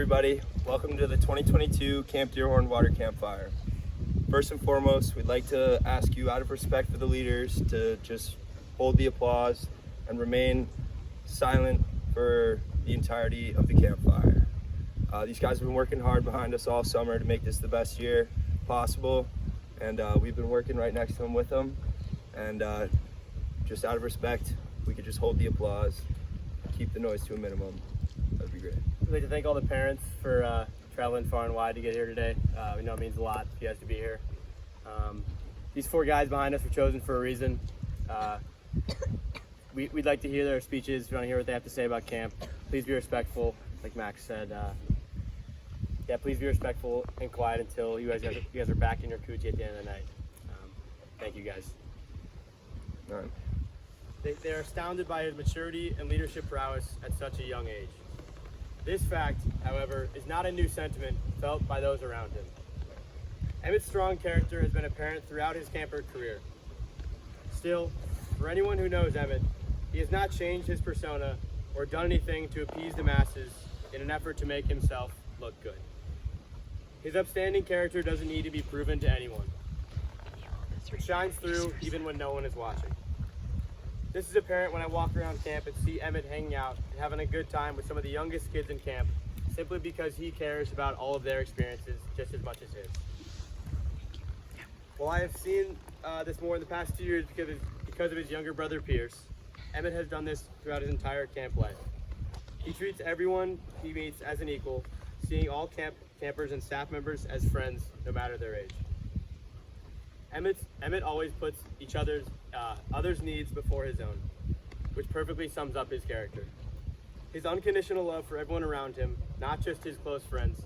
everybody. Welcome to the 2022 Camp Deerhorn Water Campfire. First and foremost, we'd like to ask you, out of respect for the leaders, to just hold the applause and remain silent for the entirety of the campfire. These guys have been working hard behind us all summer to make this the best year possible, and we've been working right next to them with them. And just out of respect, we could just hold the applause, keep the noise to a minimum. That'd be great. We'd like to thank all the parents for traveling far and wide to get here today. We know it means a lot for you guys to be here. These four guys behind us were chosen for a reason. We'd like to hear their speeches. We want to hear what they have to say about camp. Please be respectful, like Max said. Please be respectful and quiet until you guys are back in your coochie at the end of the night. Thank you, guys. All right. They are astounded by his maturity and leadership prowess at such a young age. This fact, however, is not a new sentiment felt by those around him. Emmett's strong character has been apparent throughout his camper career. Still, for anyone who knows Emmett, he has not changed his persona or done anything to appease the masses in an effort to make himself look good. His upstanding character doesn't need to be proven to anyone. It shines through even when no one is watching. This is apparent when I walk around camp and see Emmett hanging out and having a good time with some of the youngest kids in camp, simply because he cares about all of their experiences just as much as his. While I have seen this more in the past 2 years because of his younger brother Pierce, Emmett has done this throughout his entire camp life. He treats everyone he meets as an equal, seeing all campers and staff members as friends, no matter their age. Emmett always puts others' needs before his own, which perfectly sums up his character. His unconditional love for everyone around him, not just his close friends,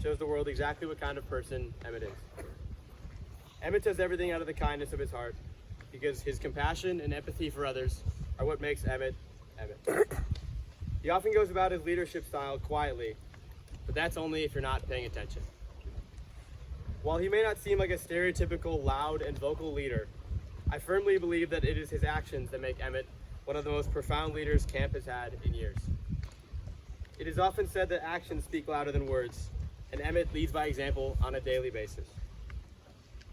shows the world exactly what kind of person Emmett is. Emmett does everything out of the kindness of his heart, because his compassion and empathy for others are what makes Emmett, Emmett. He often goes about his leadership style quietly, but that's only if you're not paying attention. While he may not seem like a stereotypical loud and vocal leader, I firmly believe that it is his actions that make Emmett one of the most profound leaders camp has had in years. It is often said that actions speak louder than words, and Emmett leads by example on a daily basis.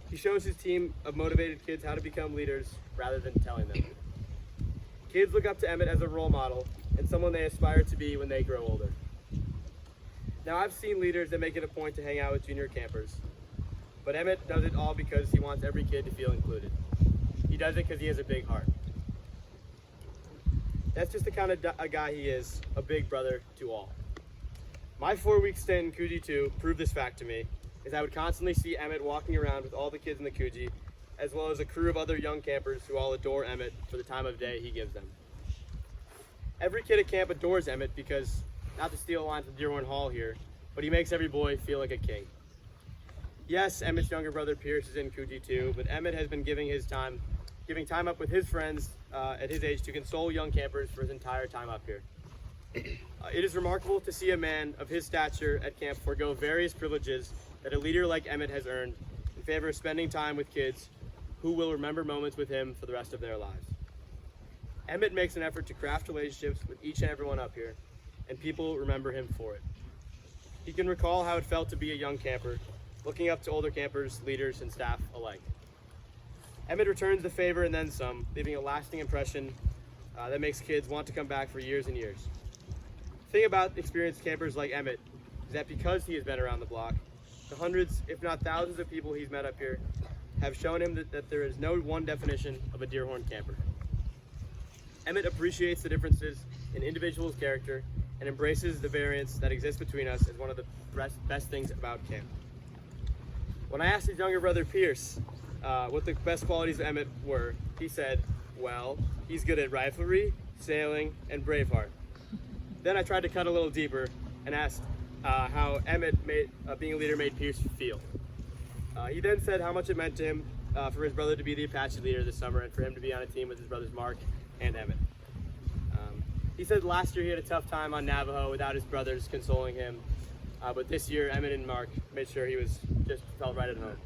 He shows his team of motivated kids how to become leaders rather than telling them. Kids look up to Emmett as a role model and someone they aspire to be when they grow older. Now, I've seen leaders that make it a point to hang out with junior campers, but Emmett does it all because he wants every kid to feel included. He does it because he has a big heart. That's just the kind of a guy he is, a big brother to all. My 4-week stint in Coogee 2 proved this fact to me, as I would constantly see Emmett walking around with all the kids in the Coogee, as well as a crew of other young campers who all adore Emmett for the time of day he gives them. Every kid at camp adores Emmett because, not to steal a line from Deerhorn Hall here, but he makes every boy feel like a king. Yes, Emmett's younger brother Pierce is in Coogee 2, but Emmett has been giving time up with his friends at his age to console young campers for his entire time up here. It is remarkable to see a man of his stature at camp forego various privileges that a leader like Emmett has earned in favor of spending time with kids who will remember moments with him for the rest of their lives. Emmett makes an effort to craft relationships with each and everyone up here, and people remember him for it. He can recall how it felt to be a young camper, looking up to older campers, leaders, and staff alike. Emmett returns the favor and then some, leaving a lasting impression that makes kids want to come back for years and years. The thing about experienced campers like Emmett is that because he has been around the block, the hundreds, if not thousands of people he's met up here have shown him that there is no one definition of a Deerhorn camper. Emmett appreciates the differences in individuals' character and embraces the variance that exists between us as one of the best things about camp. When I asked his younger brother Pierce what the best qualities of Emmett were, he said, well, he's good at riflery, sailing, and Braveheart. Then I tried to cut a little deeper and asked how Emmett being a leader made Pierce feel. He then said how much it meant to him for his brother to be the Apache leader this summer and for him to be on a team with his brothers Mark and Emmett. He said last year he had a tough time on Navajo without his brothers consoling him, but this year Emmett and Mark made sure he just felt right at home.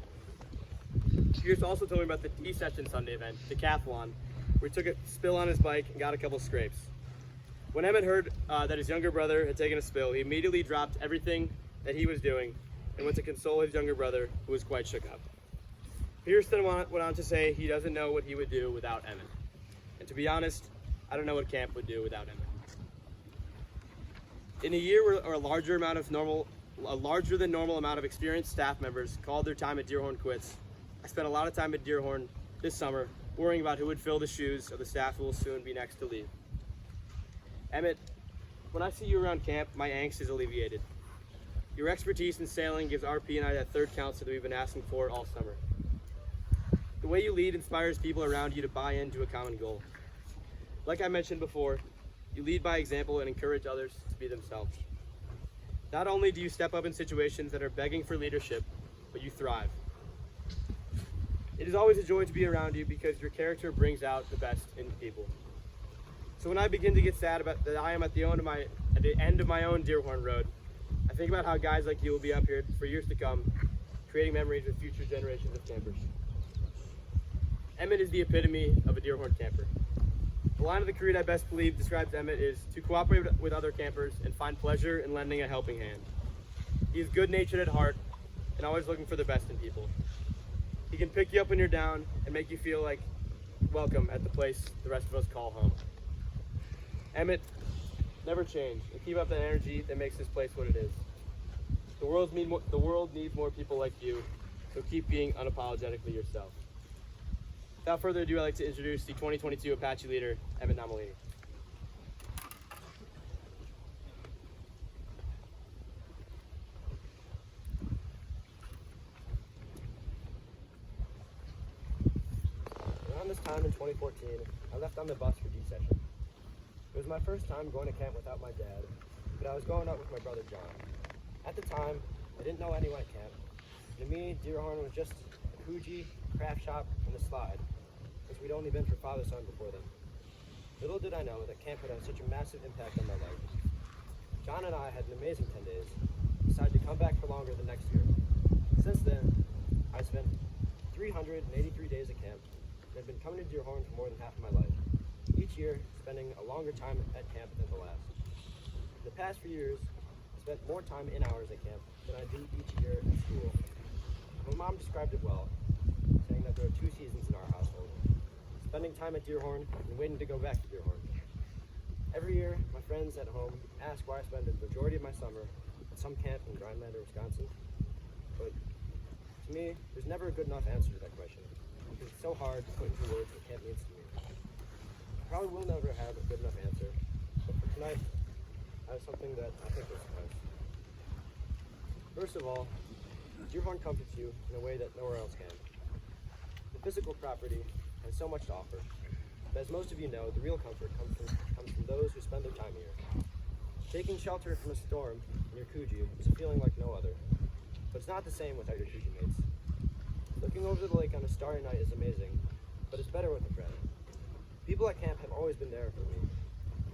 Pierce also told me about the D-Section Sunday event, Decathlon, where he took a spill on his bike and got a couple scrapes. When Emmett heard that his younger brother had taken a spill, he immediately dropped everything that he was doing and went to console his younger brother, who was quite shook up. Pierce then went on to say he doesn't know what he would do without Emmett. And to be honest, I don't know what camp would do without Emmett. In a year where a larger than normal amount of experienced staff members called their time at Deerhorn quits, I spent a lot of time at Deerhorn this summer worrying about who would fill the shoes of the staff who will soon be next to leave. Emmett, when I see you around camp, my angst is alleviated. Your expertise in sailing gives RP and I that third counsel that we've been asking for all summer. The way you lead inspires people around you to buy into a common goal. Like I mentioned before, you lead by example and encourage others to be themselves. Not only do you step up in situations that are begging for leadership, but you thrive. It is always a joy to be around you because your character brings out the best in people. So when I begin to get sad about that I am at the end of my own Deerhorn road, I think about how guys like you will be up here for years to come, creating memories with future generations of campers. Emmett is the epitome of a Deerhorn camper. The line of the creed I best believe describes Emmett is to cooperate with other campers and find pleasure in lending a helping hand. He is good-natured at heart and always looking for the best in people. He can pick you up when you're down and make you feel like welcome at the place the rest of us call home. Emmett, never change and keep up that energy that makes this place what it is. The world needs more people like you, so keep being unapologetically yourself. Without further ado, I'd like to introduce the 2022 Apache leader, Emmett Namalini. Around this time in 2014, I left on the bus for D session. It was my first time going to camp without my dad, but I was going out with my brother John. At the time, I didn't know anyone at camp. To me, Deerhorn was just a Coogee, craft shop, and a slide, because we'd only been for father-son before then. Little did I know that camp would have such a massive impact on my life. John and I had an amazing 10 days, decided to come back for longer the next year. Since then, I spent 383 days at camp, and have been coming to Deerhorn for more than half of my life, each year spending a longer time at camp than the last. In the past few years, I spent more time in hours at camp than I do each year at school. My mom described it well, saying that there are two seasons in our household: spending time at Deerhorn and waiting to go back to Deerhorn. Every year, my friends at home ask why I spend the majority of my summer at some camp in Grindlander, Wisconsin. But to me, there's never a good enough answer to that question, because it's so hard to put into words what camp means to me. I probably will never have a good enough answer, but for tonight, I have something that I think will suffice. First of all, Deerhorn comforts you in a way that nowhere else can. The physical property has so much to offer, but as most of you know, the real comfort comes from those who spend their time here. Taking shelter from a storm in your Coogee is a feeling like no other, but it's not the same without your Coogee mates. Looking over the lake on a starry night is amazing, but it's better with a friend. People at camp have always been there for me,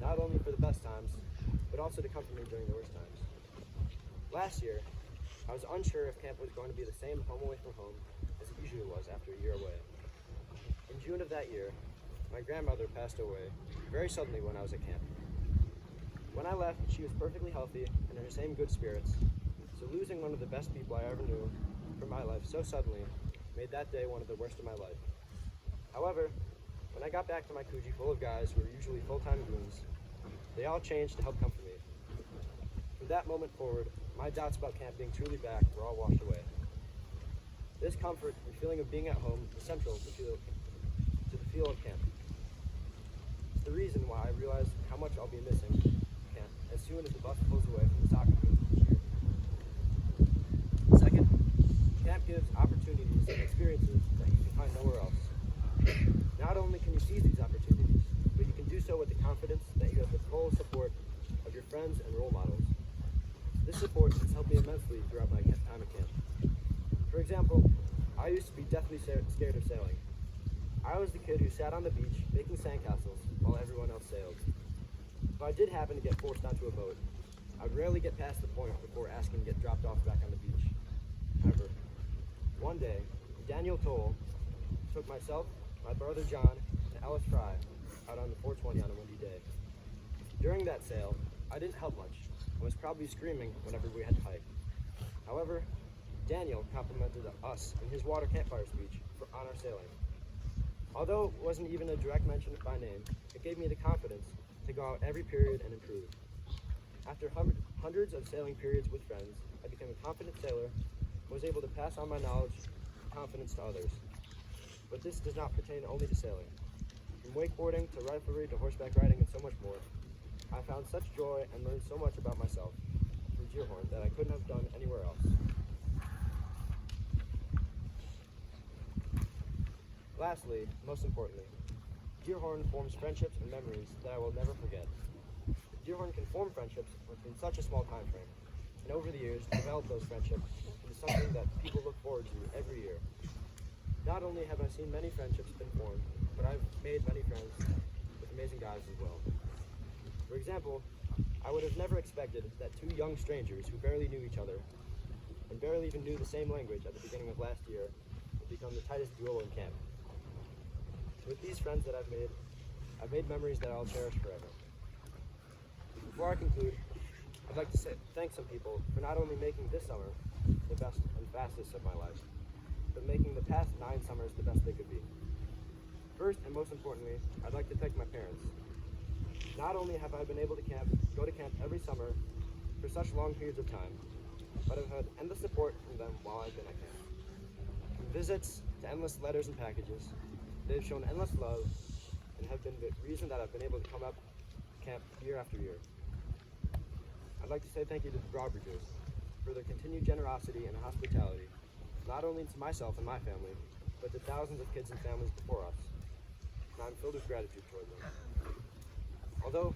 not only for the best times, but also to comfort me during the worst times. Last year, I was unsure if camp was going to be the same home away from home as it usually was after a year away. In June of that year, my grandmother passed away very suddenly when I was at camp. When I left, she was perfectly healthy and in her same good spirits, so losing one of the best people I ever knew from my life so suddenly made that day one of the worst of my life. However, when I got back to my Coogee full of guys who were usually full-time goons, they all changed to help comfort me. From that moment forward, my doubts about camp being truly back were all washed away. This comfort and feeling of being at home is central to the feel of camp. It's the reason why I realize how much I'll be missing camp as soon as the bus pulls away from the soccer field each year. Second, camp gives opportunities and experiences that you can find nowhere else. Not only can you seize these opportunities, but you can do so with the confidence that you have the full support of your friends and role models. This support has helped me immensely throughout my time at camp. For example, I used to be deathly scared of sailing. I was the kid who sat on the beach making sandcastles while everyone else sailed. If I did happen to get forced onto a boat, I would rarely get past the point before asking to get dropped off back on the beach. However, one day, Daniel Toll took myself, my brother John, and Ellis Fry out on the 420 on a windy day. During that sail, I didn't help much and was probably screaming whenever we had to hike. However, Daniel complimented us in his Water Campfire speech on our sailing. Although it wasn't even a direct mention by name, it gave me the confidence to go out every period and improve. After hundreds of sailing periods with friends, I became a confident sailor and was able to pass on my knowledge and confidence to others. But this does not pertain only to sailing. From wakeboarding to riflery to horseback riding and so much more, I found such joy and learned so much about myself from Deerhorn that I couldn't have done anywhere else. Lastly, most importantly, Deerhorn forms friendships and memories that I will never forget. Deerhorn can form friendships within such a small time frame, and over the years, develop those friendships into something that people look forward to every year. Not only have I seen many friendships been formed, but I've made many friends with amazing guys as well. For example, I would have never expected that two young strangers who barely knew each other and barely even knew the same language at the beginning of last year would become the tightest duo in camp. With these friends that I've made memories that I'll cherish forever. Before I conclude, I'd like to thank some people for not only making this summer the best and fastest of my life, but making the past 9 summers the best they could be. First and most importantly, I'd like to thank my parents. Not only have I been able to go to camp every summer for such long periods of time, but I've had endless support from them while I've been at camp. From visits to endless letters and packages, they've shown endless love and have been the reason that I've been able to come up camp year after year. I'd like to say thank you to the Drawbridges for their continued generosity and hospitality, not only to myself and my family, but to thousands of kids and families before us. And I'm filled with gratitude toward them. Although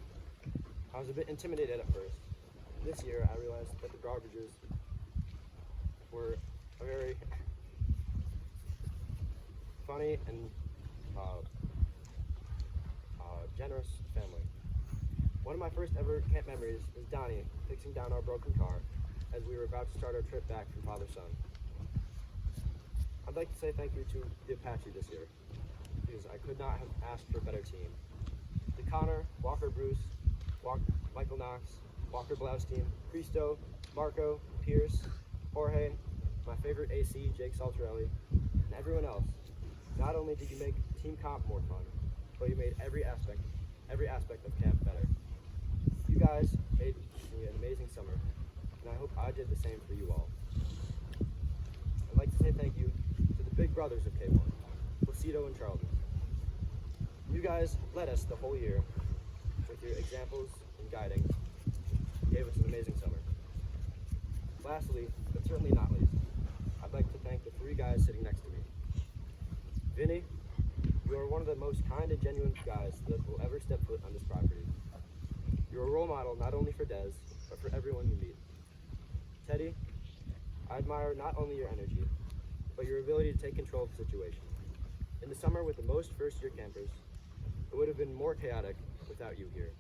I was a bit intimidated at first, this year I realized that the Drawbridges were a very funny and generous family. One of my first ever camp memories is Donnie fixing down our broken car as we were about to start our trip back from father-son. I'd like to say thank you to the Apache this year, because I could not have asked for a better team. To Connor, Walker Bruce, Michael Knox, Walker Blaustein, Cristo, Marco, Pierce, Jorge, my favorite AC, Jake Saltarelli, and everyone else. Not only did you make team comp more fun, but you made every aspect of camp better. You guys made me an amazing summer, and I hope I did the same for you all. I'd like to say thank you to the big brothers of K1, Placido and Charlton. You guys led us the whole year with your examples and guiding. You gave us an amazing summer. Lastly, but certainly not least, I'd like to thank the 3 guys sitting next to me. Vinny, you are one of the most kind and genuine guys that will ever step foot on this property. You're a role model not only for Des, but for everyone you meet. Teddy, I admire not only your energy, but your ability to take control of the situation. In the summer with the most first-year campers, it would have been more chaotic without you here.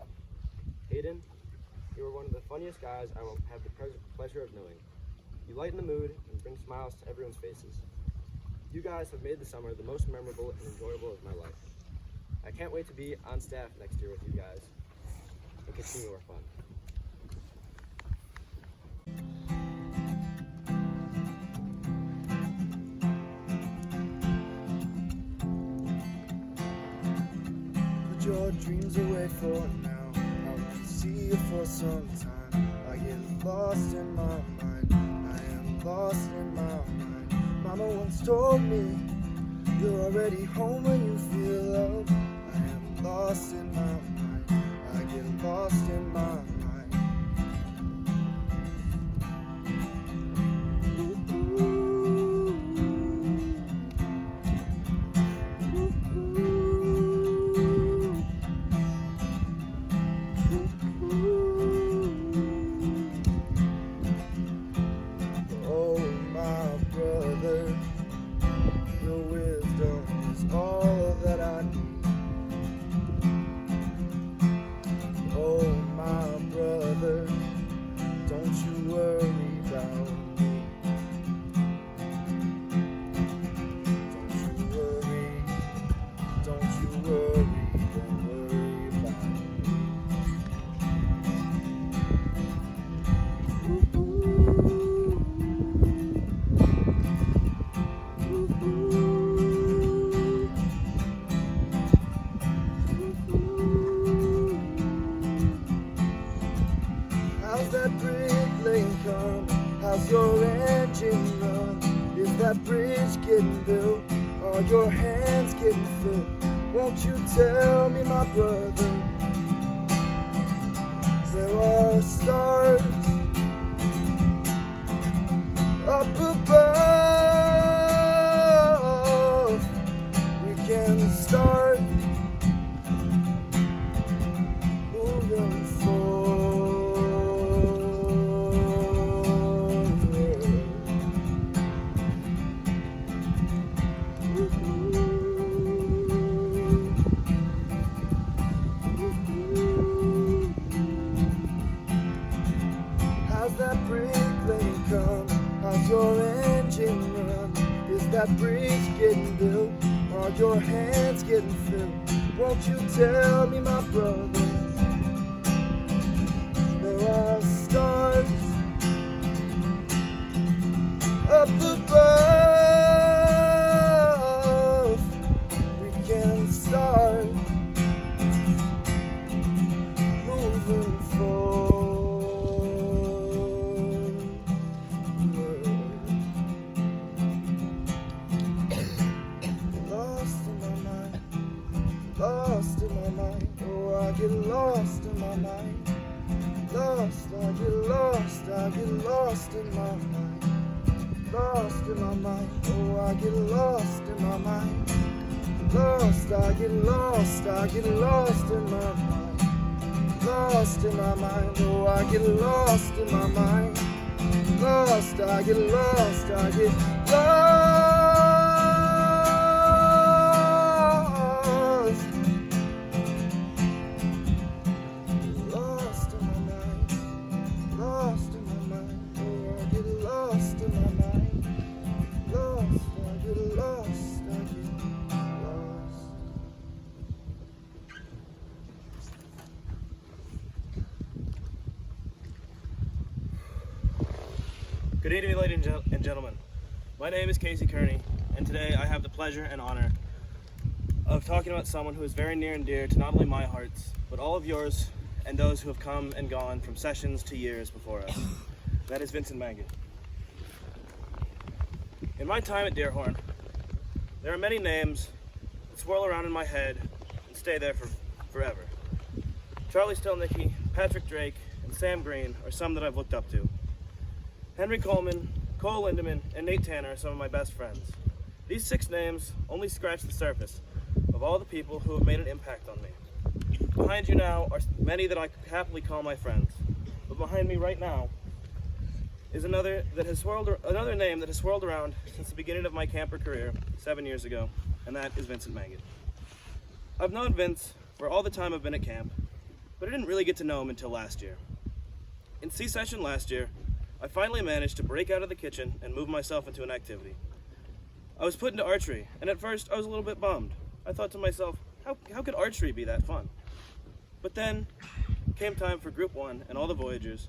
Hayden, you are one of the funniest guys I will have the pleasure of knowing. You lighten the mood and bring smiles to everyone's faces. You guys have made the summer the most memorable and enjoyable of my life. I can't wait to be on staff next year with you guys and continue our fun. Put your dreams away for now. I won't see you for some time. I get lost in my mind. I am lost in my mind. Mama once told me, you're already home when you feel love. I am lost in my mind. I get lost in my mind. Oh, my brother, your wisdom is all that I need. Oh, my brother, don't you worry about me. Don't you worry, don't you worry, don't worry about me. getting built? Are your hands getting filled? Won't you tell me, my brother? There are stars up above. We can start moving forward. How's that bricklaying come? How's your engine run? Is that bridge getting built? Are your hands getting filled? Won't you tell me, my brother? There are stars up above. We can start moving forward. Lost in my mind, lost in my mind. Oh, I get lost in my mind. Lost, I get lost, I get lost in my mind. Lost in my mind, oh, I get lost in my mind. Lost, I get lost, I get lost in my mind. Lost in my mind, oh, I get lost in my mind. Lost, I get lost, I get lost. Lost in my mind, lost in my mind, oh, I get lost in my mind. Lost, I get lost, I get lost. Good evening, ladies and gentlemen. My name is Casey Kearney, and today I have the pleasure and honor of talking about someone who is very near and dear to not only my hearts, but all of yours and those who have come and gone from sessions to years before us. That is Vincent Mangan. In my time at Deerhorn, there are many names that swirl around in my head and stay there forever. Charlie Stelnicki, Patrick Drake, and Sam Green are some that I've looked up to. Henry Coleman, Cole Lindemann, and Nate Tanner are some of my best friends. These 6 names only scratch the surface of all the people who have made an impact on me. Behind you now are many that I could happily call my friends, but behind me right now is another name that has swirled around since the beginning of my camper career 7 years ago, and that is Vincent Mangan. I've known Vince for all the time I've been at camp, but I didn't really get to know him until last year. In C-session last year, I finally managed to break out of the kitchen and move myself into an activity. I was put into archery, and at first I was a little bit bummed. I thought to myself, how could archery be that fun? But then came time for Group 1 and all the Voyagers,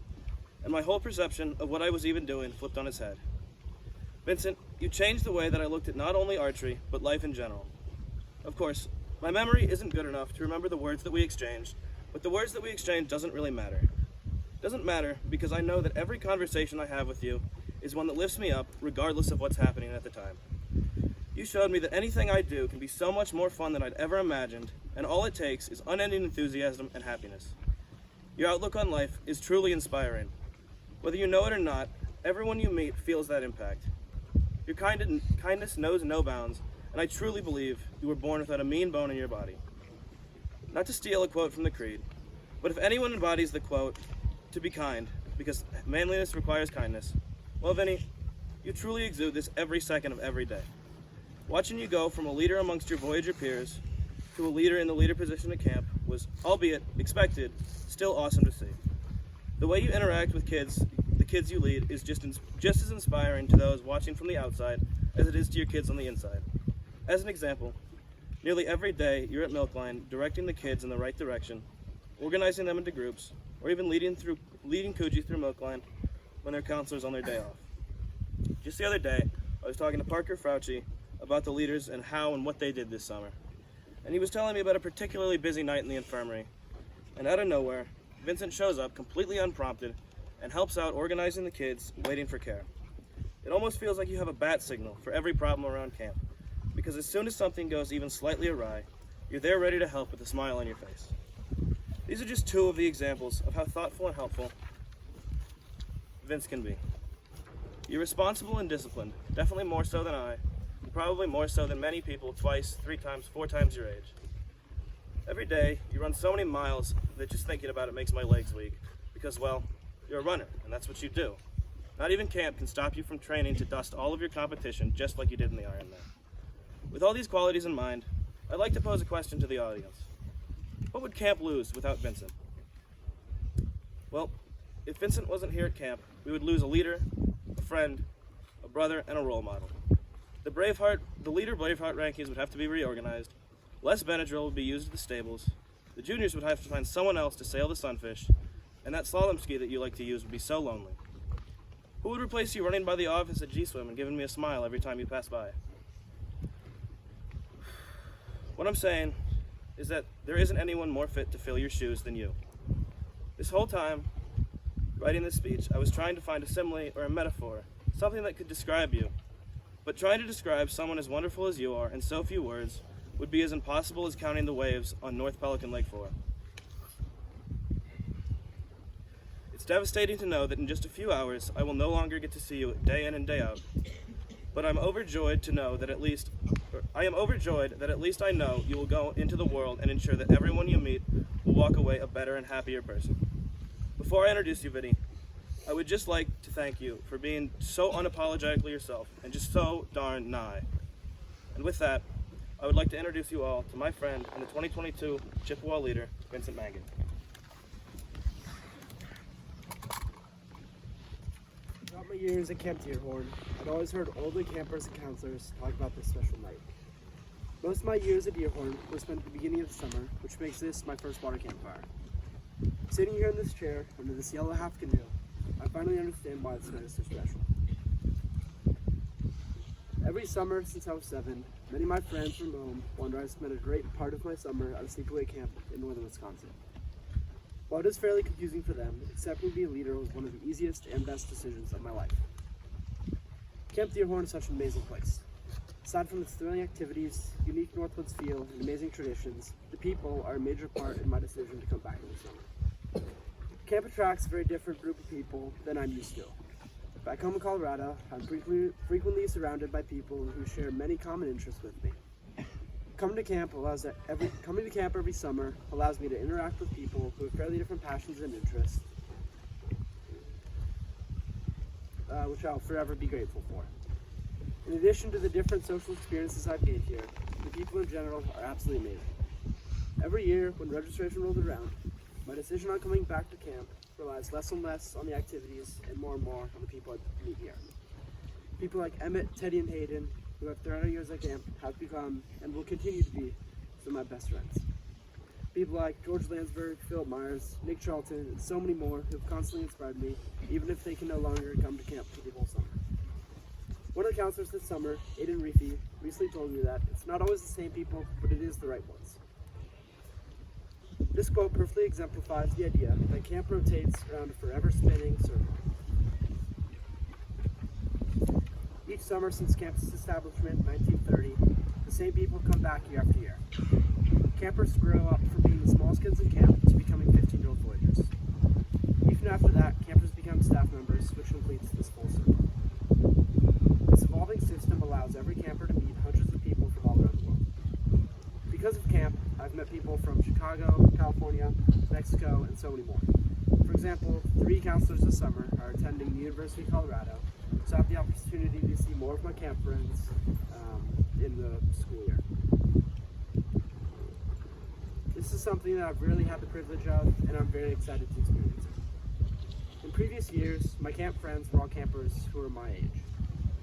and my whole perception of what I was even doing flipped on its head. Vincent, you changed the way that I looked at not only archery, but life in general. Of course, my memory isn't good enough to remember the words that we exchanged, but the words that we exchanged doesn't really matter. Doesn't matter because I know that every conversation I have with you is one that lifts me up regardless of what's happening at the time. You showed me that anything I do can be so much more fun than I'd ever imagined, and all it takes is unending enthusiasm and happiness. Your outlook on life is truly inspiring. Whether you know it or not, everyone you meet feels that impact. Your kindness knows no bounds, and I truly believe you were born without a mean bone in your body. Not to steal a quote from the Creed, but if anyone embodies the quote, to be kind, because manliness requires kindness, well, Vinny, you truly exude this every second of every day. Watching you go from a leader amongst your Voyager peers to a leader in the leader position at camp was, albeit expected, still awesome to see. The way you interact with the kids you lead, is just as inspiring to those watching from the outside as it is to your kids on the inside. As an example, nearly every day you're at Milkline directing the kids in the right direction, organizing them into groups, or even leading Coogee through Milkline when their counselor's on their day off. Just the other day, I was talking to Parker Fauci about the leaders and how and what they did this summer. And he was telling me about a particularly busy night in the infirmary. And out of nowhere, Vincent shows up completely unprompted and helps out organizing the kids waiting for care. It almost feels like you have a bat signal for every problem around camp, because as soon as something goes even slightly awry, you're there ready to help with a smile on your face. These are just two of the examples of how thoughtful and helpful Vince can be. You're responsible and disciplined, definitely more so than I, and probably more so than many people 2, 3 times, 4 times your age. Every day, you run so many miles that just thinking about it makes my legs weak, because, well, you're a runner, and that's what you do. Not even camp can stop you from training to dust all of your competition just like you did in the Ironman. With all these qualities in mind, I'd like to pose a question to the audience. What would camp lose without Vincent? Well, if Vincent wasn't here at camp, we would lose a leader, a friend, a brother, and a role model. The leader Braveheart rankings would have to be reorganized, less Benadryl would be used at the stables, the juniors would have to find someone else to sail the Sunfish, and that slalom ski that you like to use would be so lonely. Who would replace you running by the office at G-Swim and giving me a smile every time you pass by? What I'm saying is that there isn't anyone more fit to fill your shoes than you. This whole time, writing this speech, I was trying to find a simile or a metaphor, something that could describe you. But trying to describe someone as wonderful as you are in so few words would be as impossible as counting the waves on North Pelican Lake 4. It's devastating to know that in just a few hours, I will no longer get to see you day in and day out. But I'm overjoyed to know that at least I know you will go into the world and ensure that everyone you meet will walk away a better and happier person. Before I introduce you, Vinny, I would just like to thank you for being so unapologetically yourself and just so darn nigh. And with that, I would like to introduce you all to my friend and the 2022 Chippewa leader, Vincent Mangan. Throughout my years at Camp Deerhorn, I'd always heard older campers and counselors talk about this special night. Most of my years at Deerhorn were spent at the beginning of the summer, which makes this my first water campfire. Sitting here in this chair under this yellow half canoe, I finally understand why this night is so special. Every summer since I was 7, many of my friends from home wonder I spent a great part of my summer at a sleepaway camp in northern Wisconsin. While it is fairly confusing for them, accepting to be a leader was one of the easiest and best decisions of my life. Camp Deerhorn is such an amazing place. Aside from its thrilling activities, unique Northwoods feel, and amazing traditions, the people are a major part in my decision to come back in the summer. Camp attracts a very different group of people than I'm used to. Back home in Colorado, I'm frequently surrounded by people who share many common interests with me. Coming to camp every summer allows me to interact with people who have fairly different passions and interests, which I'll forever be grateful for. In addition to the different social experiences I've gained here, the people in general are absolutely amazing. Every year, when registration rolls around, my decision on coming back to camp relies less and less on the activities and more on the people I meet here. People like Emmett, Teddy, and Hayden, who have throughout our years at camp have become and will continue to be some of my best friends. People like George Landsberg, Philip Myers, Nick Charlton, and so many more who have constantly inspired me, even if they can no longer come to camp for the whole summer. One of the counselors this summer, Aiden Reefy, recently told me that it's not always the same people, but it is the right ones. This quote perfectly exemplifies the idea that camp rotates around a forever spinning circle. Each summer since camp's establishment in 1930, the same people come back year after year. Campers grow up from being the smallest kids in camp to becoming 15-year-old Voyagers. Even after that, campers become staff members, which completes this full circle. This evolving system allows every camper to meet hundreds of people from all around the world. Because of camp, I've met people from Chicago, California, Mexico, and so many more. For example, 3 counselors this summer are attending the University of Colorado, so I have the opportunity to see more of my camp friends in the school year. This is something that I've really had the privilege of, and I'm very excited to experience it. In previous years, my camp friends were all campers who were my age.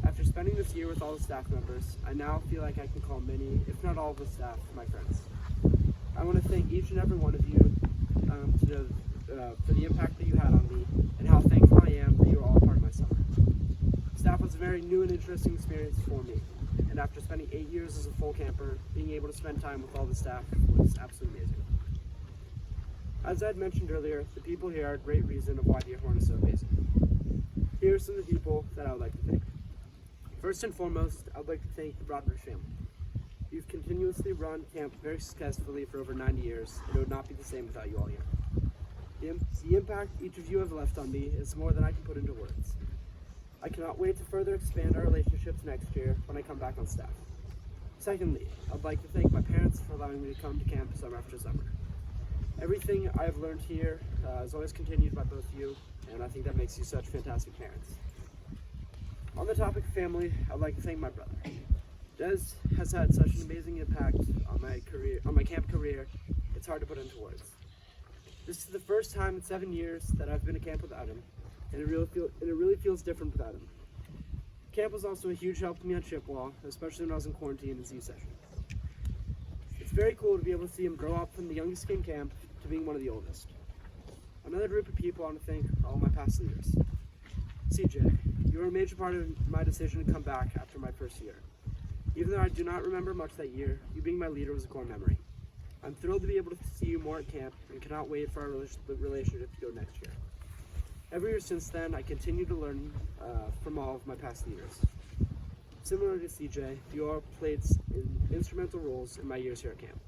After spending this year with all the staff members, I now feel like I can call many, if not all of the staff, my friends. I want to thank each and every one of you for the impact that you had on me, and how thankful I am that you were all a part of my summer. Staff was a very new and interesting experience for me, and after spending 8 years as a full camper, being able to spend time with all the staff was absolutely amazing. As I had mentioned earlier, the people here are a great reason of why Deerhorn is so amazing. Here are some of the people that I would like to thank. First and foremost, I'd like to thank the Broadbridge family. You've continuously run camp very successfully for over 90 years, and it would not be the same without you all here. The impact each of you have left on me is more than I can put into words. I cannot wait to further expand our relationships next year when I come back on staff. Secondly, I'd like to thank my parents for allowing me to come to camp summer after summer. Everything I have learned here is always continued by both of you, and I think that makes you such fantastic parents. On the topic of family, I'd like to thank my brother. Des has had such an amazing impact on my camp career, it's hard to put into words. This is the first time in 7 years that I've been to camp without him, and it really feels different without him. Camp was also a huge help to me on Chippewa, especially when I was in quarantine and Z session. It's very cool to be able to see him grow up from the youngest kid in camp to being one of the oldest. Another group of people I want to thank are all my past leaders. CJ, you were a major part of my decision to come back after my first year. Even though I do not remember much that year, you being my leader was a core memory. I'm thrilled to be able to see you more at camp and cannot wait for our relationship to go next year. Every year since then, I continue to learn from all of my past leaders. Similar to CJ, you all played instrumental roles in my years here at camp.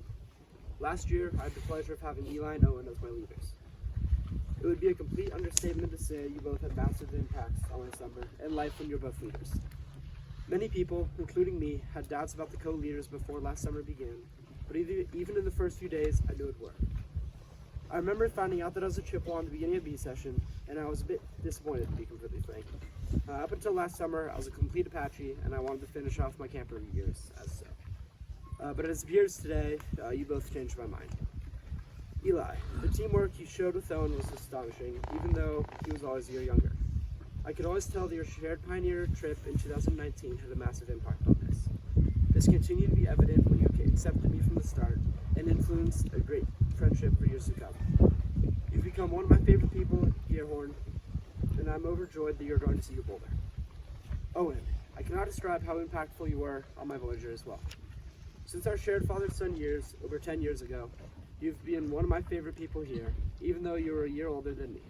Last year, I had the pleasure of having Eli and Owen as my leaders. It would be a complete understatement to say you both had massive impacts on my summer and life when you were both leaders. Many people, including me, had doubts about the co-leaders before last summer began, but even in the first few days, I knew it worked. I remember finding out that I was a Chippewa in the beginning of B session, and I was a bit disappointed, to be completely frank. Up until last summer, I was a complete Apache, and I wanted to finish off my camper years as so. But as it appears today, you both changed my mind. Eli, the teamwork you showed with Owen was astonishing, even though he was always a year younger. I could always tell that your shared Pioneer trip in 2019 had a massive impact on this. This continued to be evident when you accepted me from the start and influenced a great friendship for years to come. You've become one of my favorite people at Deerhorn, and I'm overjoyed that you're going to see your boulder. Owen, I cannot describe how impactful you were on my Voyager as well. Since our shared father-son years over 10 years ago, you've been one of my favorite people here, even though you were a year older than me.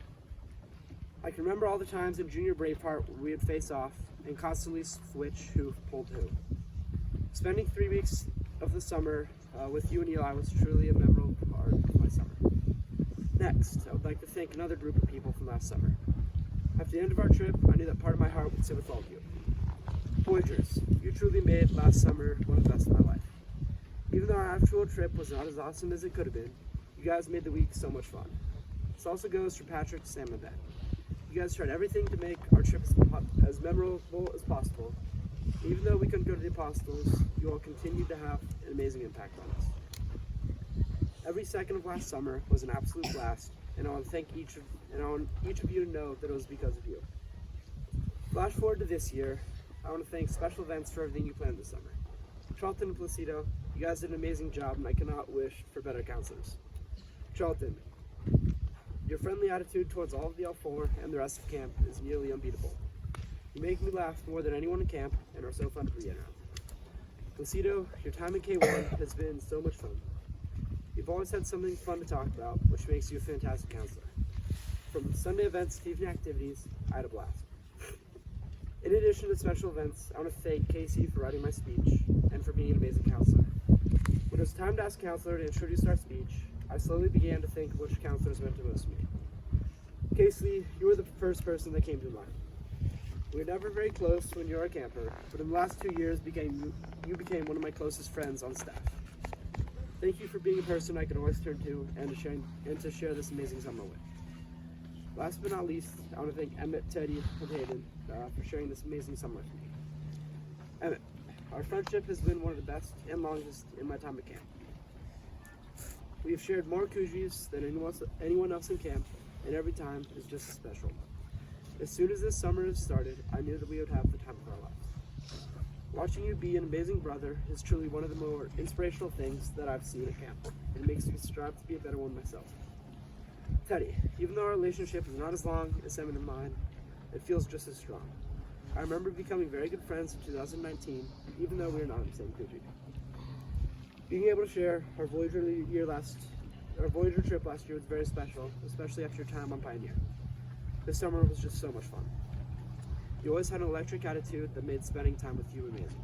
I can remember all the times in Junior Braveheart we would face off and constantly switch who pulled who. Spending 3 weeks of the summer with you and Eli was truly a memorable part of my summer. Next, I would like to thank another group of people from last summer. After the end of our trip, I knew that part of my heart would sit with all of you. Voyagers, you truly made last summer one of the best of my life. Even though our actual trip was not as awesome as it could have been, you guys made the week so much fun. This also goes for Patrick, Sam, and Ben. You guys tried everything to make our trip as memorable as possible. Even though we couldn't go to the Apostles, you all continued to have an amazing impact on us. Every second of last summer was an absolute blast, and I want to thank each of you to know that it was because of you. Flash forward to this year, I want to thank Special Events for everything you planned this summer. Charlton and Placido, you guys did an amazing job, and I cannot wish for better counselors. Charlton, your friendly attitude towards all of the L4 and the rest of camp is nearly unbeatable. You make me laugh more than anyone in camp and are so fun to be around. Placido, your time in K1 has been so much fun. You've always had something fun to talk about, which makes you a fantastic counselor. From Sunday events to evening activities, I had a blast. In addition to special events, I want to thank Casey for writing my speech and for being an amazing counselor. When it was time to ask a counselor to introduce our speech, I slowly began to think of which counselors meant the most to me. Casey, you were the first person that came to mind. We were never very close when you were a camper, but in the last 2 years, you became one of my closest friends on staff. Thank you for being a person I could always turn to and to share this amazing summer with. Last but not least, I want to thank Emmett, Teddy, and Hayden for sharing this amazing summer with me. Emmett, our friendship has been one of the best and longest in my time at camp. We have shared more koozies than anyone else in camp, and every time is just as special. As soon as this summer has started, I knew that we would have the time of our lives. Watching you be an amazing brother is truly one of the more inspirational things that I've seen at camp. It makes me strive to be a better one myself. Teddy, even though our relationship is not as long as Sam and mine, it feels just as strong. I remember becoming very good friends in 2019, even though we were not in the same koozie. Being able to share our Voyager trip last year was very special, especially after your time on Pioneer. This summer was just so much fun. You always had an electric attitude that made spending time with you amazing.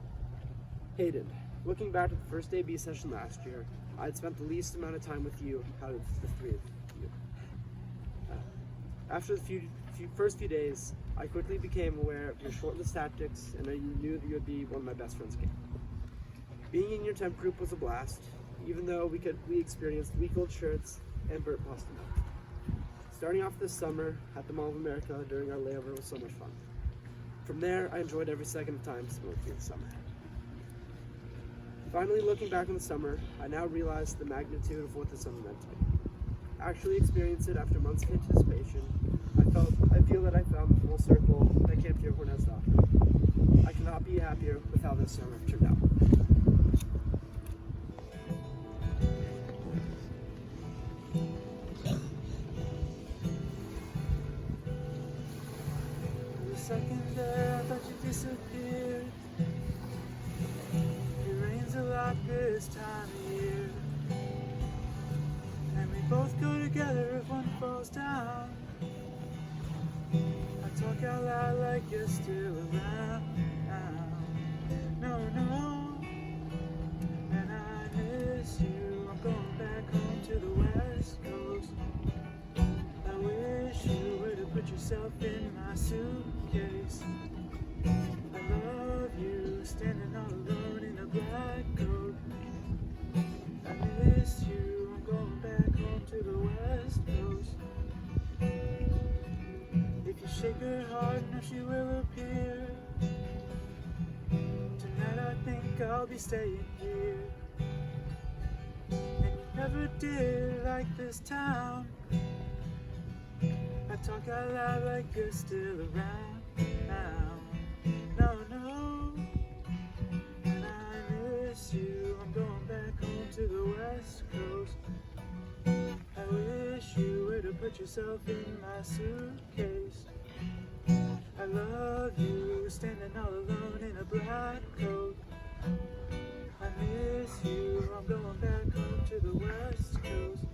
Hayden, looking back at the first AB session last year, I had spent the least amount of time with you out of the three of you. After the first few days, I quickly became aware of your shortlist tactics, and I knew that you would be one of my best friends again. Being in your temp group was a blast, even though we experienced week-old shirts and burnt pasta milk. Starting off this summer at the Mall of America during our layover was so much fun. From there, I enjoyed every second of time spent through the summer. Finally, looking back on the summer, I now realize the magnitude of what the summer meant to me. Actually experienced it after months of anticipation, I feel that I found the full circle that Camp Dearborn has to offer. I cannot be happier with how this summer turned out. For a second there, I thought you disappeared. It rains a lot this time of year, and we both go together if one falls down. I talk out loud like you're still around. No, no, and I miss you. I'm going back home to the West Coast. I wish you were to put yourself in my suitcase. I love you, standing all alone in a black coat. I miss you. I'm going back home to the West Coast. If you shake her hard enough, she will appear. Tonight I think I'll be staying here. And you never did like this town. I talk out loud like you're still around now. No, no, and I miss you. I'm going back home to the West Coast. I wish you were to put yourself in my suitcase. I love you, standing all alone in a black coat. I miss you, I'm going back home to the West Coast.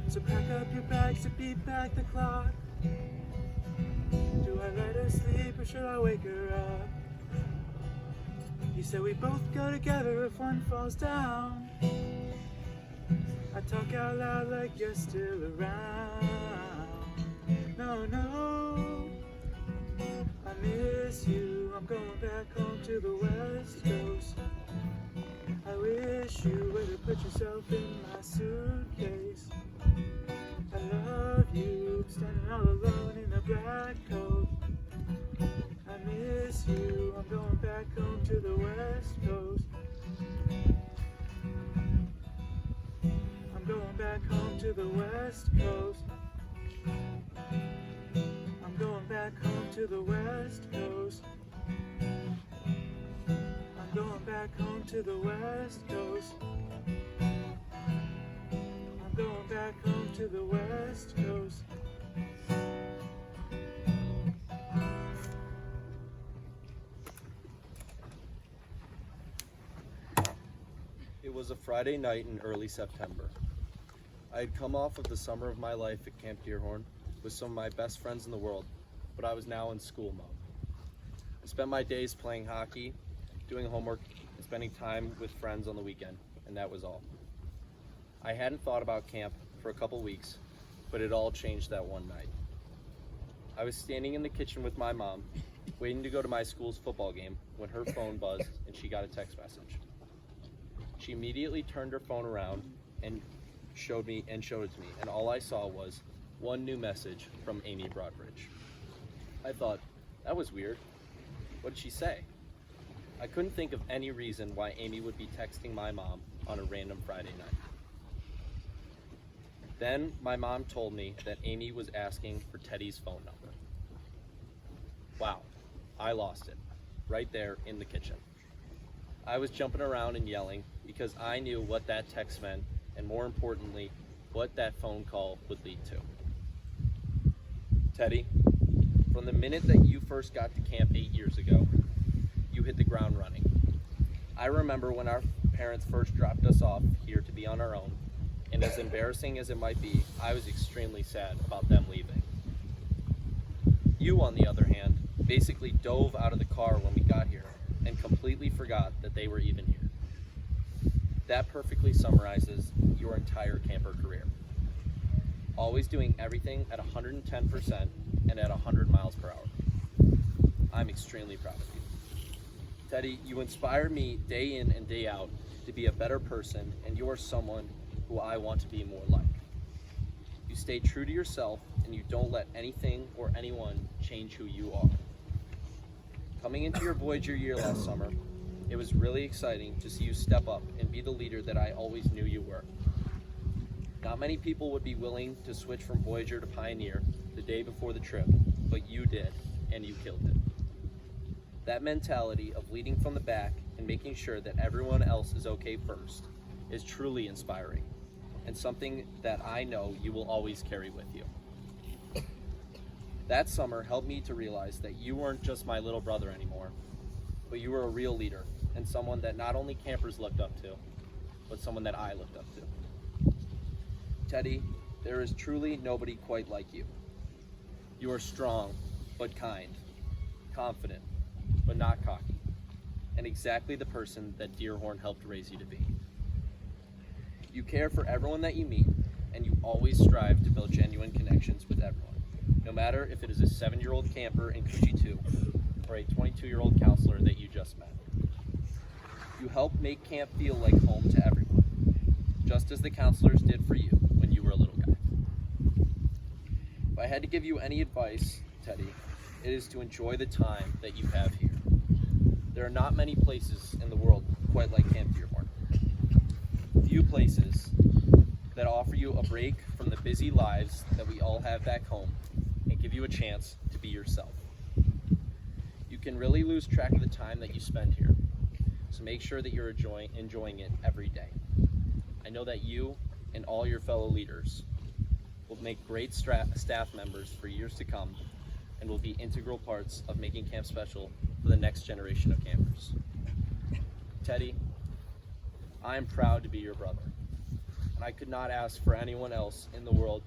So pack up your bags to beat back the clock. Do I let her sleep or should I wake her up? You said we both go together if one falls down. I talk out loud like you're still around. No, no, I miss you. I'm going back home to the West Coast. I wish you were to put yourself in my suitcase. I love you, standing all alone in a black coat. I miss you, I'm going back home to the West Coast. I'm going back home to the West Coast. I'm going back home to the West Coast. I'm going back home to the West Coast. I'm going back home to the West Coast. It was a Friday night in early September. I had come off of the summer of my life at Camp Dearborn with some of my best friends in the world, but I was now in school mode. I spent my days playing hockey, doing homework, and spending time with friends on the weekend, and that was all. I hadn't thought about camp for a couple weeks, but it all changed that one night. I was standing in the kitchen with my mom, waiting to go to my school's football game, when her phone buzzed and she got a text message. She immediately turned her phone around and showed it to me, and all I saw was one new message from Amy Broadbridge. I thought, that was weird. What did she say? I couldn't think of any reason why Amy would be texting my mom on a random Friday night. Then my mom told me that Amy was asking for Teddy's phone number. Wow, I lost it, right there in the kitchen. I was jumping around and yelling because I knew what that text meant, and more importantly, what that phone call would lead to. Teddy, from the minute that you first got to camp 8 years ago, you hit the ground running. I remember when our parents first dropped us off here to be on our own, and as embarrassing as it might be, I was extremely sad about them leaving. You, on the other hand, basically dove out of the car when we got here and completely forgot that they were even here. That perfectly summarizes your entire camper career. Always doing everything at 110% and at 100 miles per hour. I'm extremely proud of you. Teddy, you inspire me day in and day out to be a better person, and you're someone who I want to be more like. You stay true to yourself, and you don't let anything or anyone change who you are. Coming into your Voyager year last summer, it was really exciting to see you step up and be the leader that I always knew you were. Not many people would be willing to switch from Voyager to Pioneer the day before the trip, but you did, and you killed it. That mentality of leading from the back and making sure that everyone else is okay first is truly inspiring, and something that I know you will always carry with you. That summer helped me to realize that you weren't just my little brother anymore, but you were a real leader and someone that not only campers looked up to, but someone that I looked up to. Teddy, there is truly nobody quite like you. You are strong, but kind, confident, but not cocky, and exactly the person that Deerhorn helped raise you to be. You care for everyone that you meet, and you always strive to build genuine connections with everyone, no matter if it is a 7-year-old camper in Coogee 2 or a 22-year-old counselor that you just met. You help make camp feel like home to everyone, just as the counselors did for you when you were a little guy. If I had to give you any advice, Teddy, it is to enjoy the time that you have here. There are not many places in the world quite like Camp Deerhorn. Few places that offer you a break from the busy lives that we all have back home and give you a chance to be yourself. You can really lose track of the time that you spend here, so make sure that you're enjoying it every day. I know that you and all your fellow leaders will make great staff members for years to come and will be integral parts of making camp special for the next generation of campers. Teddy, I am proud to be your brother, and I could not ask for anyone else in the world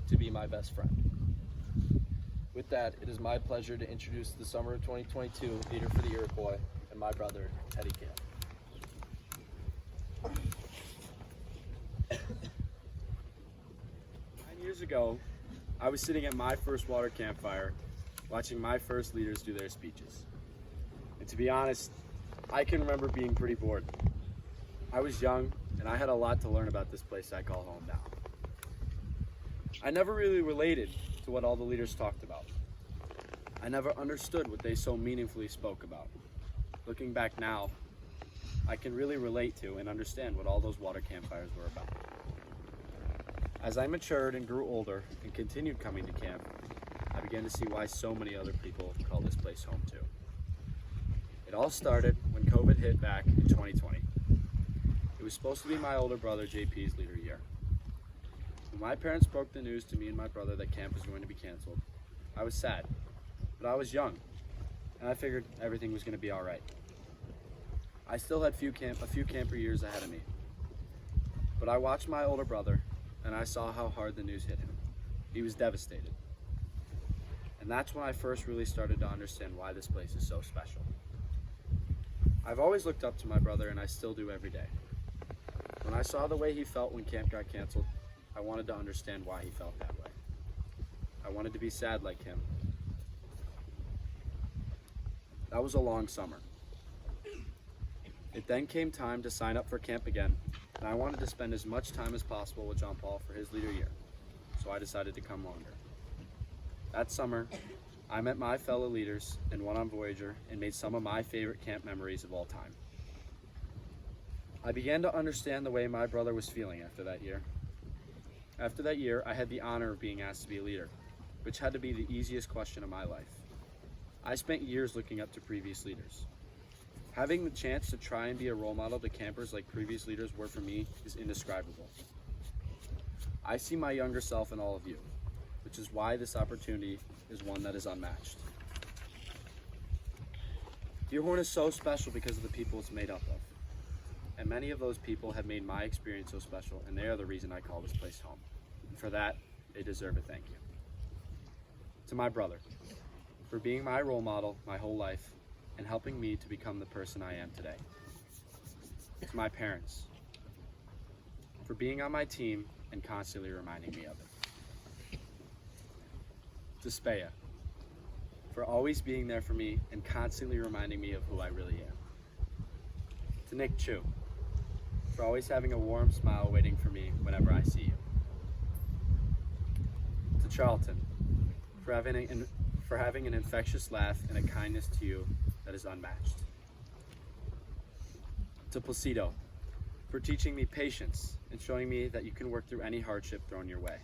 to be my best friend. With that, it is my pleasure to introduce the summer of 2022 leader for the Iroquois and my brother, Teddy Camp. 9 years ago, I was sitting at my first water campfire, watching my first leaders do their speeches. And to be honest, I can remember being pretty bored. I was young, and I had a lot to learn about this place I call home now. I never really related to what all the leaders talked about. I never understood what they so meaningfully spoke about. Looking back now, I can really relate to and understand what all those water campfires were about. As I matured and grew older and continued coming to camp, I began to see why so many other people call this place home too. It all started when COVID hit back in 2020. It was supposed to be my older brother JP's leader year. When my parents broke the news to me and my brother that camp was going to be canceled, I was sad, but I was young, and I figured everything was going to be all right. I still had a few camper years ahead of me, but I watched my older brother, and I saw how hard the news hit him. He was devastated. And that's when I first really started to understand why this place is so special. I've always looked up to my brother, and I still do every day. When I saw the way he felt when camp got canceled, I wanted to understand why he felt that way. I wanted to be sad like him. That was a long summer. It then came time to sign up for camp again, and I wanted to spend as much time as possible with John Paul for his leader year, so I decided to come longer. That summer, I met my fellow leaders and went on Voyager and made some of my favorite camp memories of all time. I began to understand the way my brother was feeling after that year. After that year, I had the honor of being asked to be a leader, which had to be the easiest question of my life. I spent years looking up to previous leaders. Having the chance to try and be a role model to campers like previous leaders were for me is indescribable. I see my younger self in all of you, which is why this opportunity is one that is unmatched. Deerhorn is so special because of the people it's made up of. And many of those people have made my experience so special, and they are the reason I call this place home. And for that, they deserve a thank you. To my brother, for being my role model my whole life and helping me to become the person I am today. To my parents, for being on my team and constantly reminding me of it. To Speya, for always being there for me and constantly reminding me of who I really am. To Nick Chu, for always having a warm smile waiting for me whenever I see you. To Charlton, for having an infectious laugh and a kindness to you that is unmatched. To Placido, for teaching me patience and showing me that you can work through any hardship thrown your way.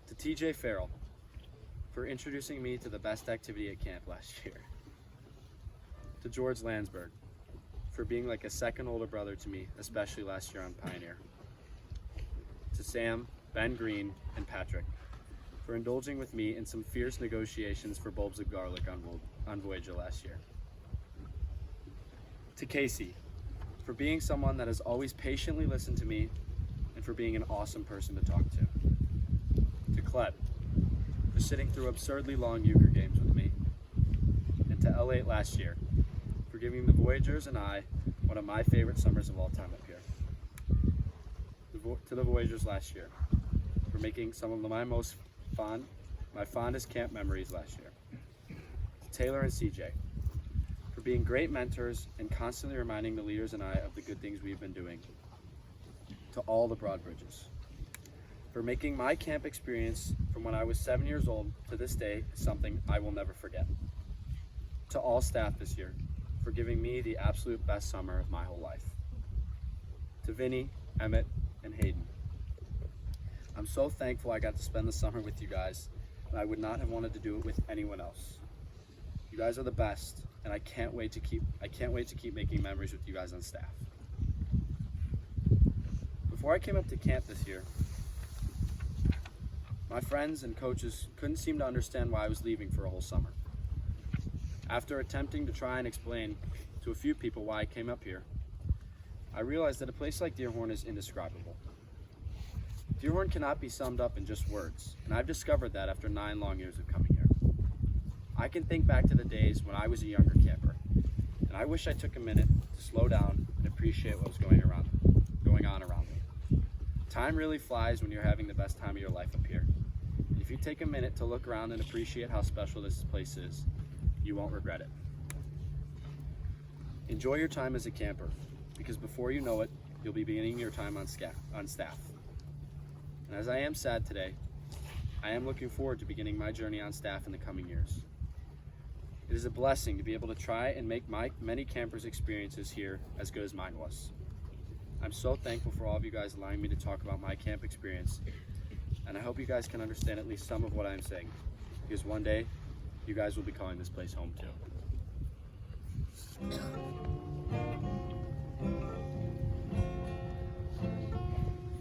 To TJ Farrell, for introducing me to the best activity at camp last year. To George Landsberg, for being like a second older brother to me, especially last year on Pioneer. To Sam, Ben Green, and Patrick, for indulging with me in some fierce negotiations for bulbs of garlic on Voyager last year. To Casey, for being someone that has always patiently listened to me and for being an awesome person to talk to. To Kleb, for sitting through absurdly long euchre games with me. And to L8 last year, for giving the Voyagers and I one of my favorite summers of all time up here. To the Voyagers last year, for making some of my fondest camp memories last year. To Taylor and CJ, for being great mentors and constantly reminding the leaders and I of the good things we've been doing. To all the Broadbridges, for making my camp experience from when I was 7 years old to this day something I will never forget. To all staff this year, for giving me the absolute best summer of my whole life. To Vinny, Emmett, and Hayden, I'm so thankful I got to spend the summer with you guys, and I would not have wanted to do it with anyone else. You guys are the best, and I can't wait to keep making memories with you guys on staff. Before I came up to camp this year, my friends and coaches couldn't seem to understand why I was leaving for a whole summer. After attempting to try and explain to a few people why I came up here, I realized that a place like Deerhorn is indescribable. Deerhorn cannot be summed up in just words, and I've discovered that after 9 long years of coming here. I can think back to the days when I was a younger camper, and I wish I took a minute to slow down and appreciate what was going on around me. Time really flies when you're having the best time of your life up here. And if you take a minute to look around and appreciate how special this place is, you won't regret it. Enjoy your time as a camper, because before you know it, you'll be beginning your time on staff. And as I am sad today, I am looking forward to beginning my journey on staff in the coming years. It is a blessing to be able to try and make my many campers' experiences here as good as mine was. I'm so thankful for all of you guys allowing me to talk about my camp experience, and I hope you guys can understand at least some of what I'm saying, because one day, you guys will be calling this place home too.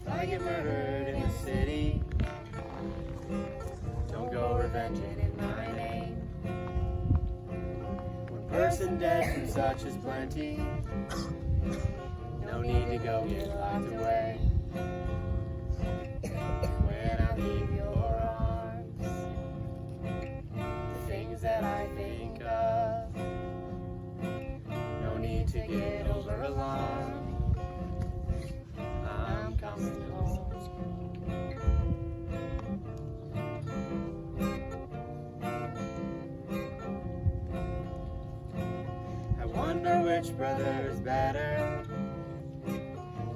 If I get murdered in the city, don't go revenging in my name. One person dead from such is plenty, no need to go get locked away. When I leave your arms, the things that I think of, no need to get over alarmed. I'm coming home. I wonder which brother is better,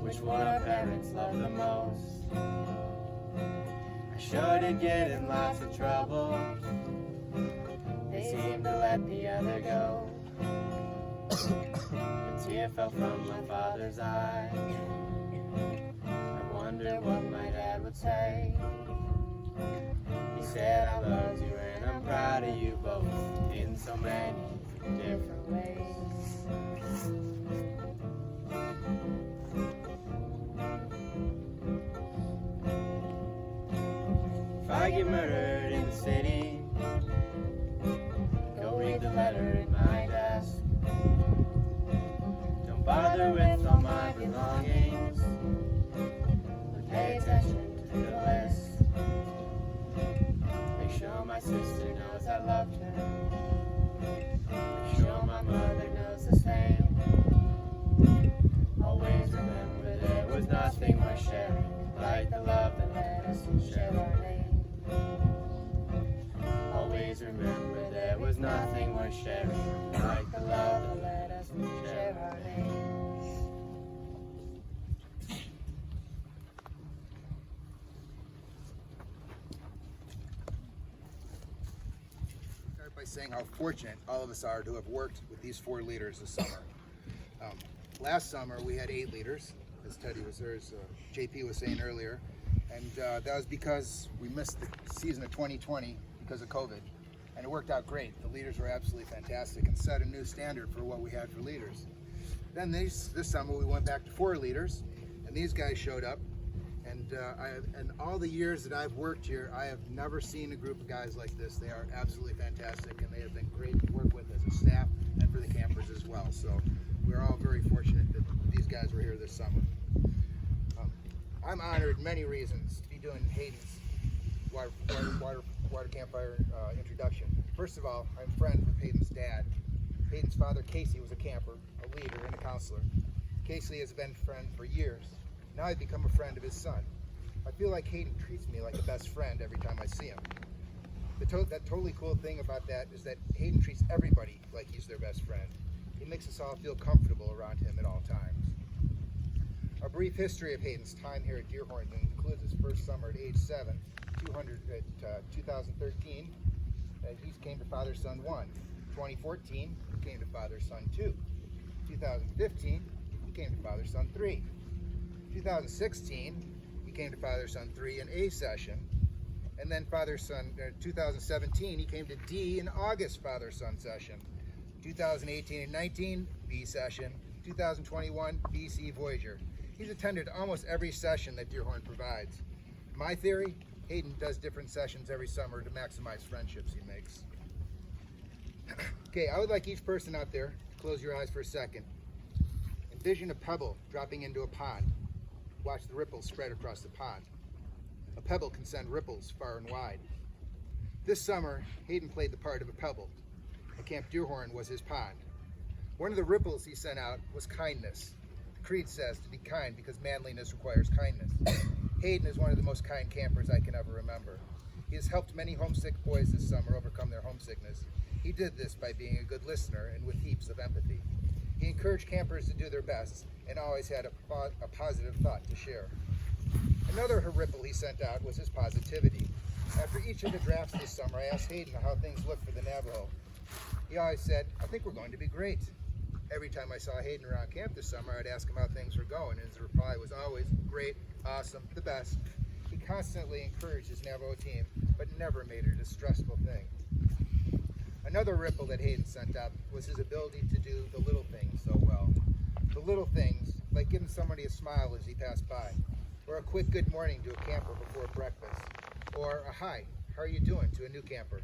which one our parents love the most. I shouldn't get in lots of trouble, they seem to let the other go. A tear fell from my father's eye, I wonder what my dad would say. He said, I love you and I'm proud of you both in so many different ways. hide the letter in my desk. Don't bother with all my belongings, but pay attention to the list. Make sure my sister knows I loved her. Make sure my mother knows the same. Always remember there was nothing worth sharing like the love that let us share our name. Always remember there was nothing worth sharing like the love that let us share our name. Start by saying how fortunate all of us are to have worked with these 4 leaders this summer. Last summer we had 8 leaders, as Teddy was there, as JP was saying earlier, and that was because we missed the season of 2020 because of COVID, and it worked out great. The leaders were absolutely fantastic and set a new standard for what we had for leaders. Then this summer we went back to 4 leaders, and these guys showed up, and in all the years that I've worked here, I have never seen a group of guys like this. They are absolutely fantastic, and they have been great to work with as a staff and for the campers as well. So we're all very fortunate that these guys were here this summer. I'm honored many reasons to be doing Hayden's Water Campfire introduction. First of all, I'm friends with Hayden's dad. Hayden's father, Casey, was a camper, a leader, and a counselor. Casey has been a friend for years. Now I've become a friend of his son. I feel like Hayden treats me like a best friend every time I see him. That totally cool thing about that is that Hayden treats everybody like he's their best friend. He makes us all feel comfortable around him at all times. A brief history of Hayden's time here at Deerhorn includes his first summer at age 7, 2013, he came to Father Son 1. 2014, he came to Father Son 2. 2015, he came to Father Son 3. 2016, he came to Father Son 3 in A session. And then 2017, he came to D in August Father Son session. 2018 and 19, B session. 2021, BC Voyager. He's attended almost every session that Deerhorn provides. My theory, Hayden does different sessions every summer to maximize friendships he makes. Okay, I would like each person out there to close your eyes for a second. Envision a pebble dropping into a pond. Watch the ripples spread across the pond. A pebble can send ripples far and wide. This summer, Hayden played the part of a pebble. At Camp Deerhorn was his pond. One of the ripples he sent out was kindness. The creed says to be kind because manliness requires kindness. Hayden is one of the most kind campers I can ever remember. He has helped many homesick boys this summer overcome their homesickness. He did this by being a good listener and with heaps of empathy. He encouraged campers to do their best and always had a positive thought to share. Another ripple he sent out was his positivity. After each of the drafts this summer, I asked Hayden how things looked for the Navajo. He always said, "I think we're going to be great." Every time I saw Hayden around camp this summer, I'd ask him how things were going, and his reply was always, "Great, awesome, the best." He constantly encouraged his Navajo team, but never made it a stressful thing. Another ripple that Hayden sent out was his ability to do the little things so well. The little things, like giving somebody a smile as he passed by, or a quick good morning to a camper before breakfast, or a "Hi, how are you doing?" to a new camper.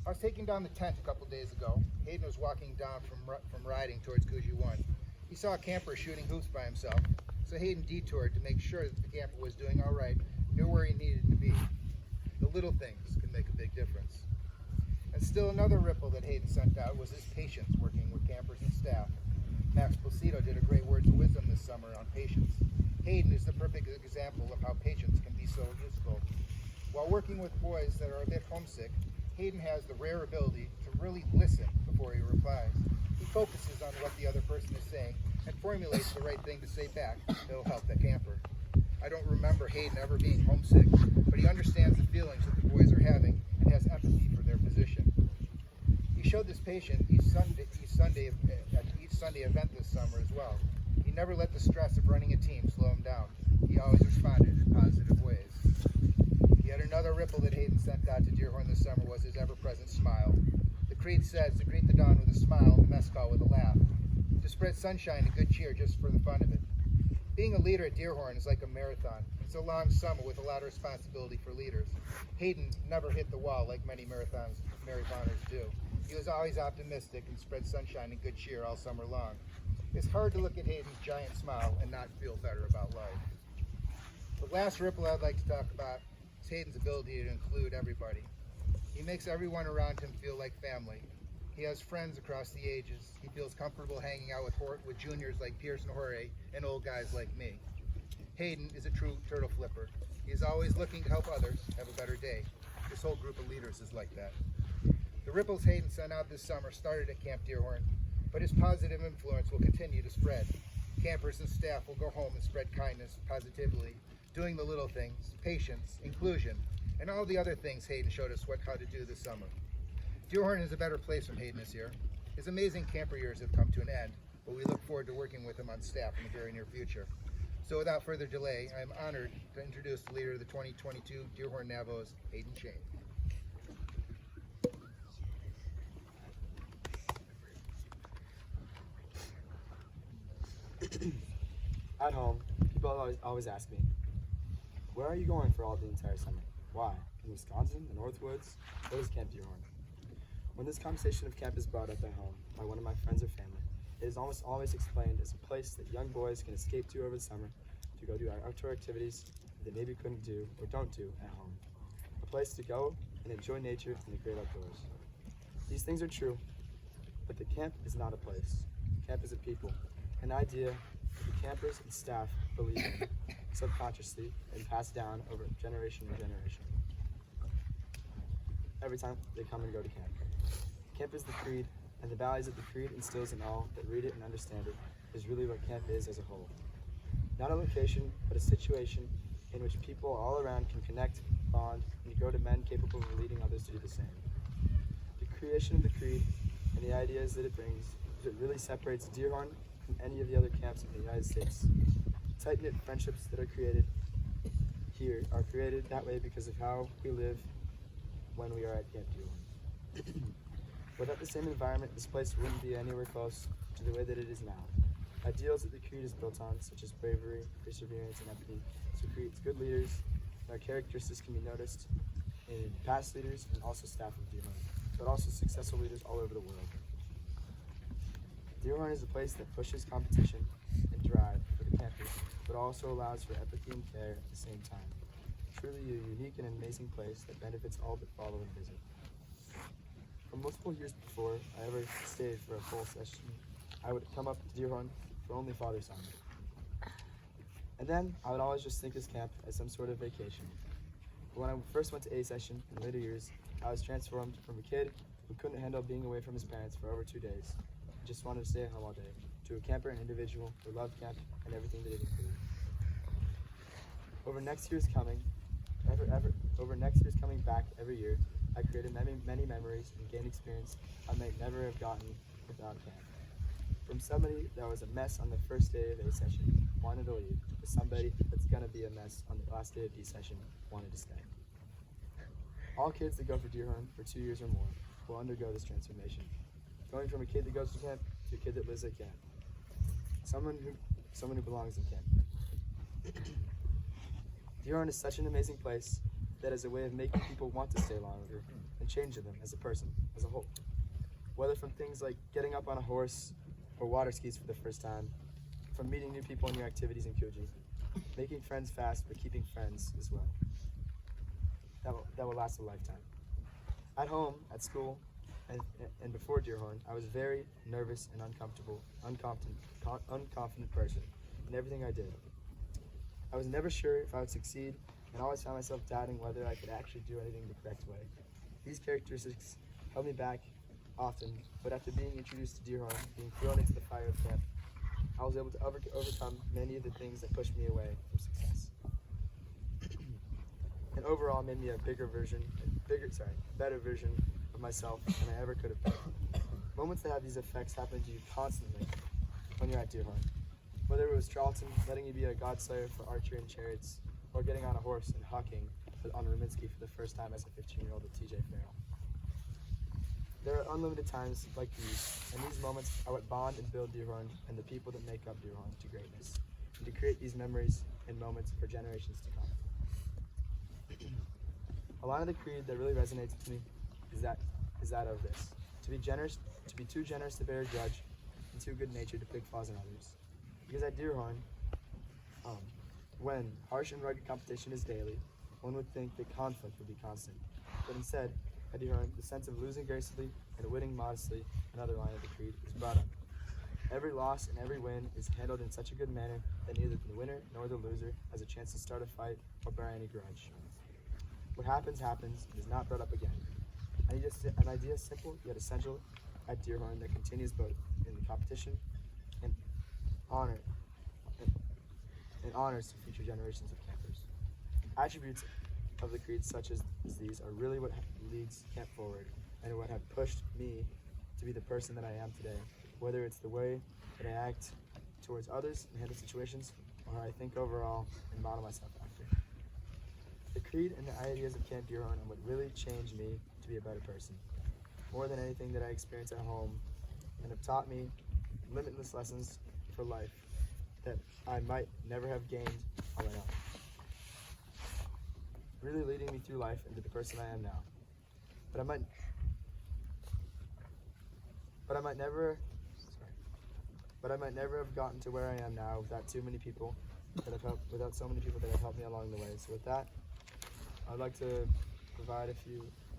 I was taking down the tent a couple days ago. Hayden was walking down from riding towards Coogee 1. He saw a camper shooting hoops by himself, so Hayden detoured to make sure that the camper was doing all right, knew where he needed to be. The little things can make a big difference. And still another ripple that Hayden sent out was his patience working with campers and staff. Max Placido did a great Words of Wisdom this summer on patience. Hayden is the perfect example of how patience can be so useful. While working with boys that are a bit homesick, Hayden has the rare ability to really listen before he replies. He focuses on what the other person is saying and formulates the right thing to say back that'll help the camper. I don't remember Hayden ever being homesick, but he understands the feelings that the boys are having and has empathy for their position. He showed this patience at each Sunday event this summer as well. He never let the stress of running a team slow him down. He always responded in positive ways. Yet another ripple that Hayden sent out to Deerhorn this summer was his ever-present smile. The creed says to greet the dawn with a smile and the mess call with a laugh, to spread sunshine and good cheer just for the fun of it. Being a leader at Deerhorn is like a marathon. It's a long summer with a lot of responsibility for leaders. Hayden never hit the wall like many marathoners do. He was always optimistic and spread sunshine and good cheer all summer long. It's hard to look at Hayden's giant smile and not feel better about life. The last ripple I'd like to talk about is Hayden's ability to include everybody. He makes everyone around him feel like family. He has friends across the ages. He feels comfortable hanging out with juniors like Pierce and Jorge and old guys like me. Hayden is a true turtle flipper. He is always looking to help others have a better day. This whole group of leaders is like that. The ripples Hayden sent out this summer started at Camp Deerhorn, but his positive influence will continue to spread. Campers and staff will go home and spread kindness, positively, doing the little things, patience, inclusion, and all the other things Hayden showed us how to do this summer. Deerhorn is a better place from Hayden this year. His amazing camper years have come to an end, but we look forward to working with him on staff in the very near future. So without further delay, I am honored to introduce the leader of the 2022 Deerhorn Navos, Hayden Shane. At home, people always ask me, where are you going for all the entire summer? Why? In Wisconsin, the Northwoods? What is Camp Deerhorn? When this conversation of camp is brought up at home by one of my friends or family, it is almost always explained as a place that young boys can escape to over the summer to go do outdoor activities that they maybe couldn't do or don't do at home. A place to go and enjoy nature and the great outdoors. These things are true, but the camp is not a place. Camp is a people, an idea that the campers and staff believe in subconsciously and pass down over generation to generation. Every time they come and go to camp. Camp is the creed, and the values that the creed instills in all that read it and understand it is really what camp is as a whole. Not a location, but a situation in which people all around can connect, bond, and grow to men capable of leading others to do the same. The creation of the creed and the ideas that it brings is what really separates Deerhorn from any of the other camps in the United States. Tight-knit friendships that are created here are created that way because of how we live when we are at Camp Deerhorn. Without the same environment, this place wouldn't be anywhere close to the way that it is now. Ideals that the creed is built on, such as bravery, perseverance, and empathy, so creates good leaders, and our characteristics can be noticed in past leaders and also staff of Deerhorn, but also successful leaders all over the world. Deerhorn is a place that pushes competition and drive for the campers, but also allows for empathy and care at the same time. Truly a unique and amazing place that benefits all that follow and visit. For multiple years before I ever stayed for a full session, I would come up to Deerhorn for only Father's Time. And then I would always just think this camp as some sort of vacation. But when I first went to A session in later years, I was transformed from a kid who couldn't handle being away from his parents for over 2 days, and just wanted to stay at home all day, to a camper and individual who loved camp and everything that it included. Over next year's coming back every year, I created many memories and gained experience I might never have gotten without camp. From somebody that was a mess on the first day of A session, wanted to leave, to somebody that's gonna be a mess on the last day of D session, wanted to stay. All kids that go for Deerhorn for 2 years or more will undergo this transformation, going from a kid that goes to camp to a kid that lives at camp. Someone who belongs in camp. Deerhorn is such an amazing place that is a way of making people want to stay longer and changing them as a person, as a whole. Whether from things like getting up on a horse or water skis for the first time, from meeting new people in your activities in Coogee, making friends fast but keeping friends as well. That will last a lifetime. At home, at school, and before Deerhorn, I was a very nervous and unconfident person in everything I did. I was never sure if I would succeed and always found myself doubting whether I could actually do anything the correct way. These characteristics held me back often, but after being introduced to Deerhorn, being thrown into the fire of camp, I was able to overcome many of the things that pushed me away from success. And overall made me a better version of myself than I ever could have been. Moments that have these effects happen to you constantly when you're at Deerhorn. Whether it was Charlton letting you be a godslayer for archery and chariots, or getting on a horse and hawking on Raminsky for the first time as a 15-year-old at TJ Farrell. There are unlimited times like these, and these moments are what bond and build Deerhorn and the people that make up Deerhorn to greatness, and to create these memories and moments for generations to come. A line of the creed that really resonates with me is that of this: to be too generous to bear a grudge, and too good-natured to pick flaws in others. Because at Deerhorn, when harsh and rugged competition is daily, one would think that conflict would be constant. But instead, at Deerhorn, the sense of losing gracefully and winning modestly, another line of the creed, is brought up. Every loss and every win is handled in such a good manner that neither the winner nor the loser has a chance to start a fight or bear any grudge. What happens, happens, and is not brought up again. An idea simple yet essential at Deerhorn that continues both in the competition and honors to future generations of campers. Attributes of the creed such as these are really what leads camp forward and what have pushed me to be the person that I am today, whether it's the way that I act towards others and handle situations, or how I think overall and model myself after. The creed and the ideas of Camp Deerhorn are what really changed me to be a better person, more than anything that I experienced at home, and have taught me limitless lessons for life that I might never have gained on my own, really leading me through life into the person I am now. But I might never have gotten to where I am now without so many people that have helped me along the way. So with that, I'd like to provide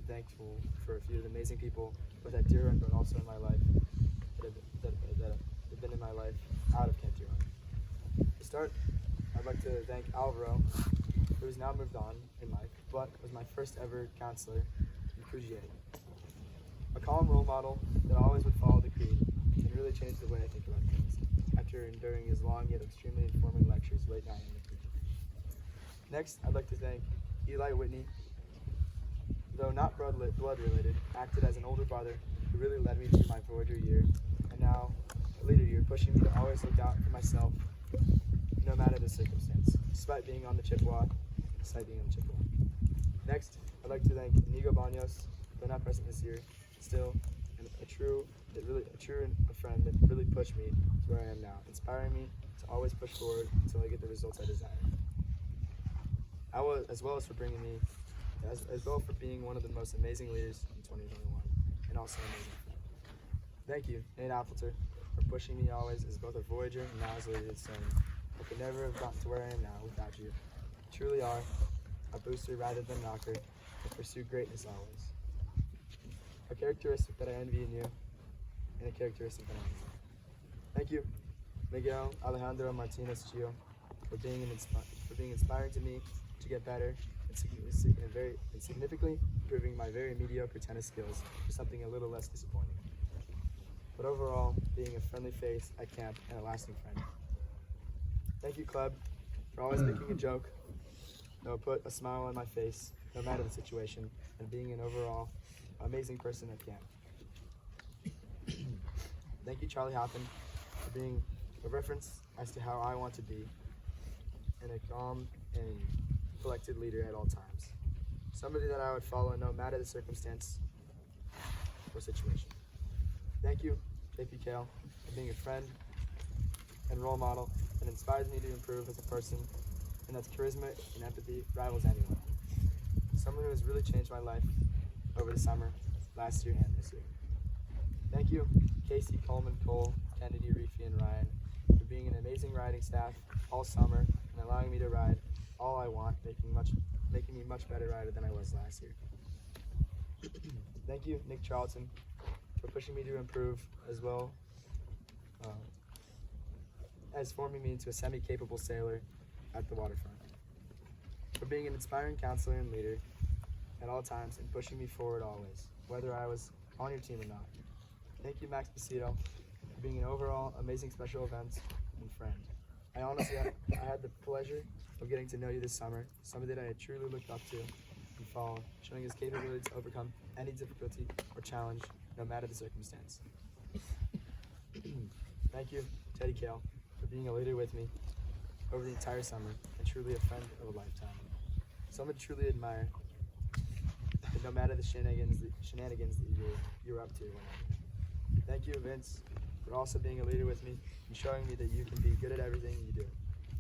thankful for a few of the amazing people, both at Deerhorn but also in my life, that have been in my life out of Camp Deerhorn. To start, I'd like to thank Alvaro, who has now moved on in life, but was my first ever counselor in Coogee. A calm role model that always would follow the creed and really changed the way I think about things after enduring his long yet extremely informing lectures late night in the creed. Next, I'd like to thank Eli Whitney, though not blood related, acted as an older brother who really led me through my Voyager year and now a leader year, pushing me to always look out for myself no matter the circumstance, despite being on the Chippewa. Next, I'd like to thank Inigo Banos, though not present this year, still a true friend that really pushed me to where I am now, inspiring me to always push forward until I get the results I desire. As well for being one of the most amazing leaders in 2021, and also an amazing friend. Thank you, Nate Appleter, for pushing me always as both a Voyager and now as a leader, saying, I could never have gotten to where I am now without you. You truly are a booster rather than knocker, and pursue greatness always. A characteristic that I envy in you, and a characteristic that I envy. Thank you, Miguel Alejandro Martinez Gio, for being inspiring to me to get better and significantly improving my very mediocre tennis skills to something a little less disappointing. But overall, being a friendly face at camp and a lasting friend. Thank you, Club, for always making a joke that will put a smile on my face, no matter the situation, and being an overall amazing person at camp. Thank you, Charlie Hoppen, for being a reference as to how I want to be, and a calm and collected leader at all times. Somebody that I would follow no matter the circumstance or situation. Thank you, JP Kale, for being a friend and role model that inspires me to improve as a person, and that's charisma and empathy rivals anyone. Someone who has really changed my life over the summer, last year and this year. Thank you, Casey, Coleman, Cole, Kennedy, Reefy, and Ryan, for being an amazing riding staff all summer and allowing me to ride all I want, making me a much better rider than I was last year. Thank you, Nick Charlton, for pushing me to improve as well as forming me into a semi-capable sailor at the waterfront. For being an inspiring counselor and leader at all times and pushing me forward always, whether I was on your team or not. Thank you, Max Pasito, for being an overall amazing special events and friend. I had the pleasure of getting to know you this summer, somebody that I had truly looked up to and followed, showing his capability to overcome any difficulty or challenge, no matter the circumstance. Thank you, Teddy Kale, for being a leader with me over the entire summer and truly a friend of a lifetime. Someone to truly admire, no matter the shenanigans that you're up to. Thank you, Vince, for also being a leader with me and showing me that you can be good at everything you do,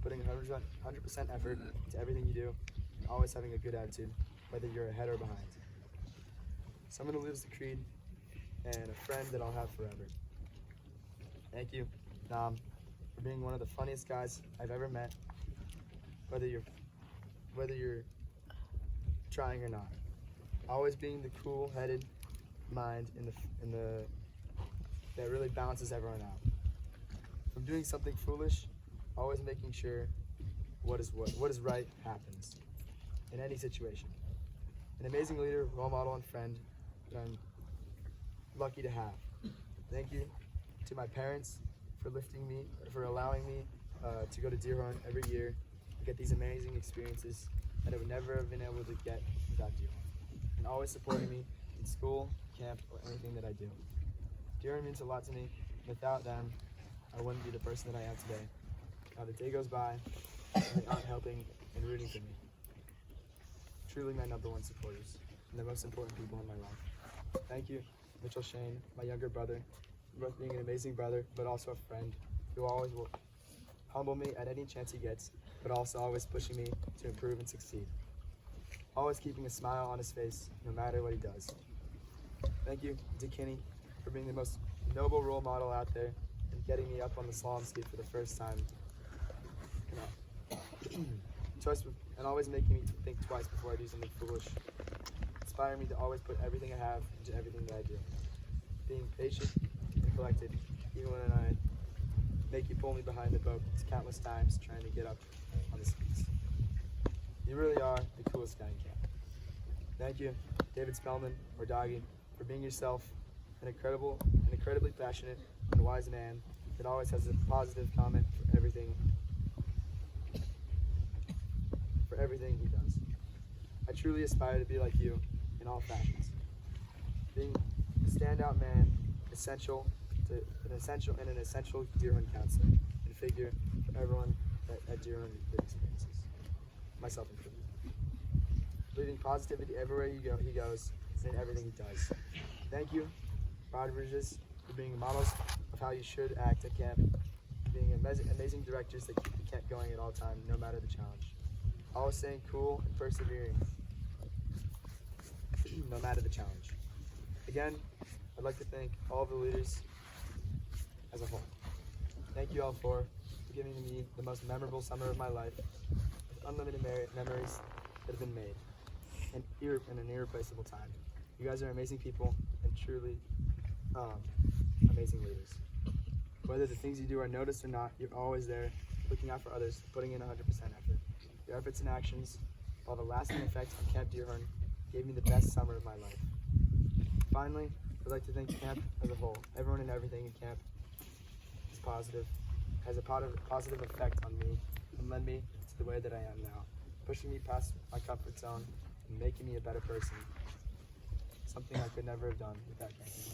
putting 100% effort into everything you do, and always having a good attitude, whether you're ahead or behind. Someone who lives the creed and a friend that I'll have forever. Thank you, Nam, for being one of the funniest guys I've ever met, whether you're trying or not. Always being the cool-headed mind that really balances everyone out. From doing something foolish, always making sure what is right happens in any situation. An amazing leader, role model, and friend that I'm lucky to have. Thank you to my parents for allowing me to go to Deerhorn every year to get these amazing experiences that I would never have been able to get without Deerhorn, and always supporting me in school, camp, or anything that I do. Deerhorn means a lot to me. Without them, I wouldn't be the person that I am today. Not a day goes by and they aren't helping and rooting for me. Truly my number one supporters and the most important people in my life. Thank you, Mitchell Shane, my younger brother, for both being an amazing brother, but also a friend who always will humble me at any chance he gets, but also always pushing me to improve and succeed. Always keeping a smile on his face, no matter what he does. Thank you, Dick Kinney, for being the most noble role model out there and getting me up on the slalom ski for the first time. And always making me think twice before I do something foolish. Inspiring me to always put everything I have into everything that I do. Being patient and collected, even when I make you pull me behind the boat countless times trying to get up on the skis. You really are the coolest guy in camp. Thank you, David Spellman, or Doggy, for being yourself, an incredibly passionate and wise man that always has a positive comment for everything he does. I truly aspire to be like you in all fashions. Being a standout man, an essential Deerhorn counselor and figure for everyone at Deerhorn that experiences, myself included. Leading positivity everywhere he goes and in everything he does. Thank you, Rodriguez, for being models of how you should act at camp, being amazing directors that keep the camp going at all time, no matter the challenge. Always staying cool and persevering, no matter the challenge. Again, I'd like to thank all of the leaders as a whole. Thank you all for giving me the most memorable summer of my life, with unlimited memories that have been made, and an irreplaceable time. You guys are amazing people and truly amazing leaders. Whether the things you do are noticed or not, you're always there, looking out for others, putting in 100% effort. Your efforts and actions, while the lasting effect on Camp Deerhorn, gave me the best summer of my life. Finally, I'd like to thank camp as a whole. Everyone and everything in camp is positive, has a positive effect on me, and led me to the way that I am now, pushing me past my comfort zone and making me a better person. Something I could never have done without camping.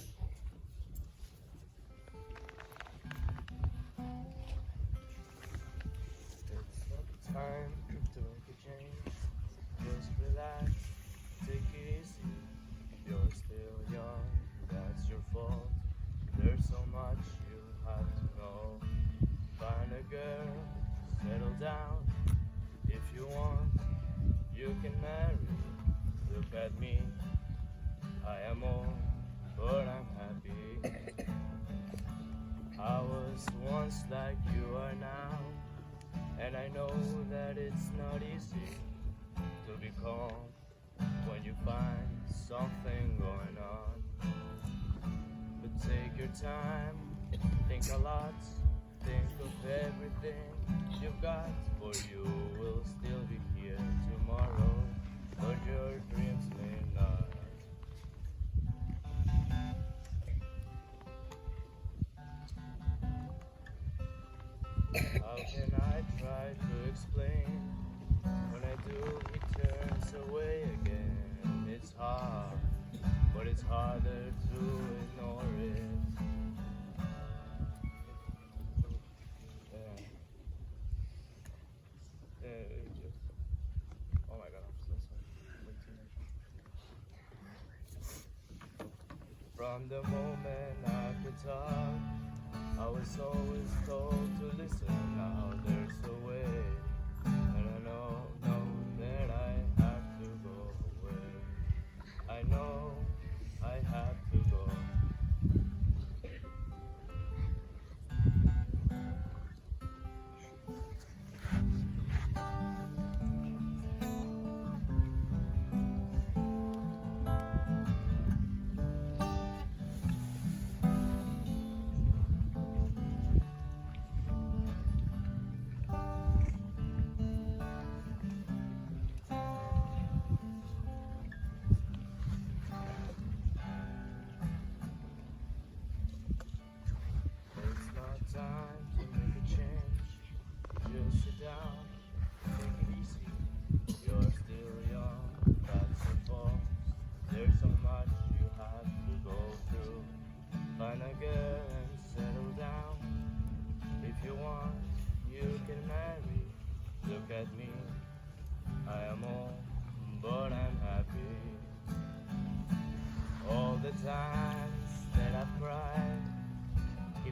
Time to make a change. Just relax, take it easy. You're still young, that's your fault. There's so much you have to know. Find a girl, settle down. If you want, you can marry. Look at me, I am old, but I'm happy. I was once like you are now. And I know that it's not easy to be calm when you find something going on. But take your time, think a lot, think of everything you've got. For you will still be here tomorrow, but your dreams may not. How can I try to explain? When I do, he turns away again. It's hard, but it's harder to ignore it. Oh my god, I'm so sorry. Way too much. From the moment I could talk, I was always told to listen. Now there's a way, and I know that I have to go away. I know I have to go.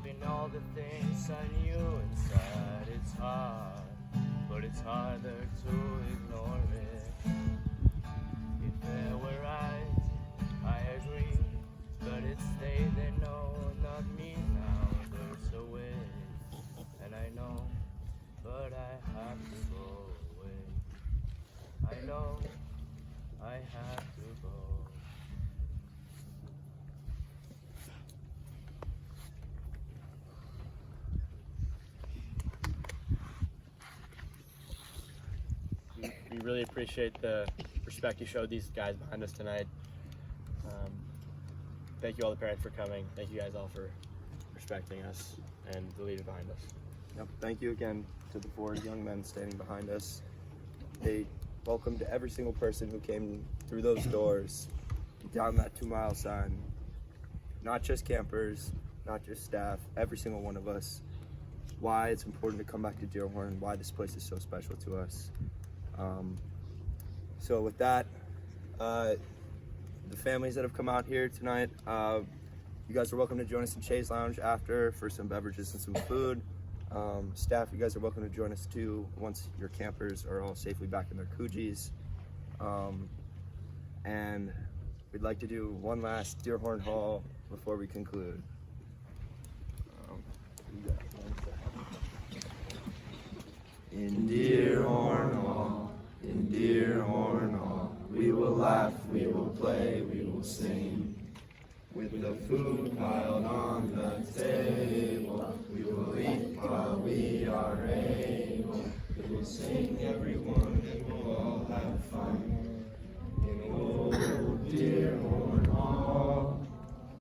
Leaving all the things I knew inside. It's hard, but it's harder to ignore it. If they were right, I agree, but it's they know, not me now. There's a way, and I know, but I have to go away. I know I have to go. We really appreciate the respect you showed these guys behind us tonight. Thank you all the parents for coming. Thank you guys all for respecting us and the leader behind us. Yep. Thank you again to the 4 young men standing behind us. They welcomed every single person who came through those doors, down that 2-mile sign. Not just campers, not just staff, every single one of us. Why it's important to come back to Dearhorn, why this place is so special to us. So with that, the families that have come out here tonight, you guys are welcome to join us in Chase Lounge after for some beverages and some food. Staff, you guys are welcome to join us too once your campers are all safely back in their Coogis. And we'd like to do one last Dearhorn Hall before we conclude. In Dearhorn Hall, in Dearhorn Hall, we will laugh, we will play, we will sing. With the food piled on the table, we will eat while we are able. We will sing everyone.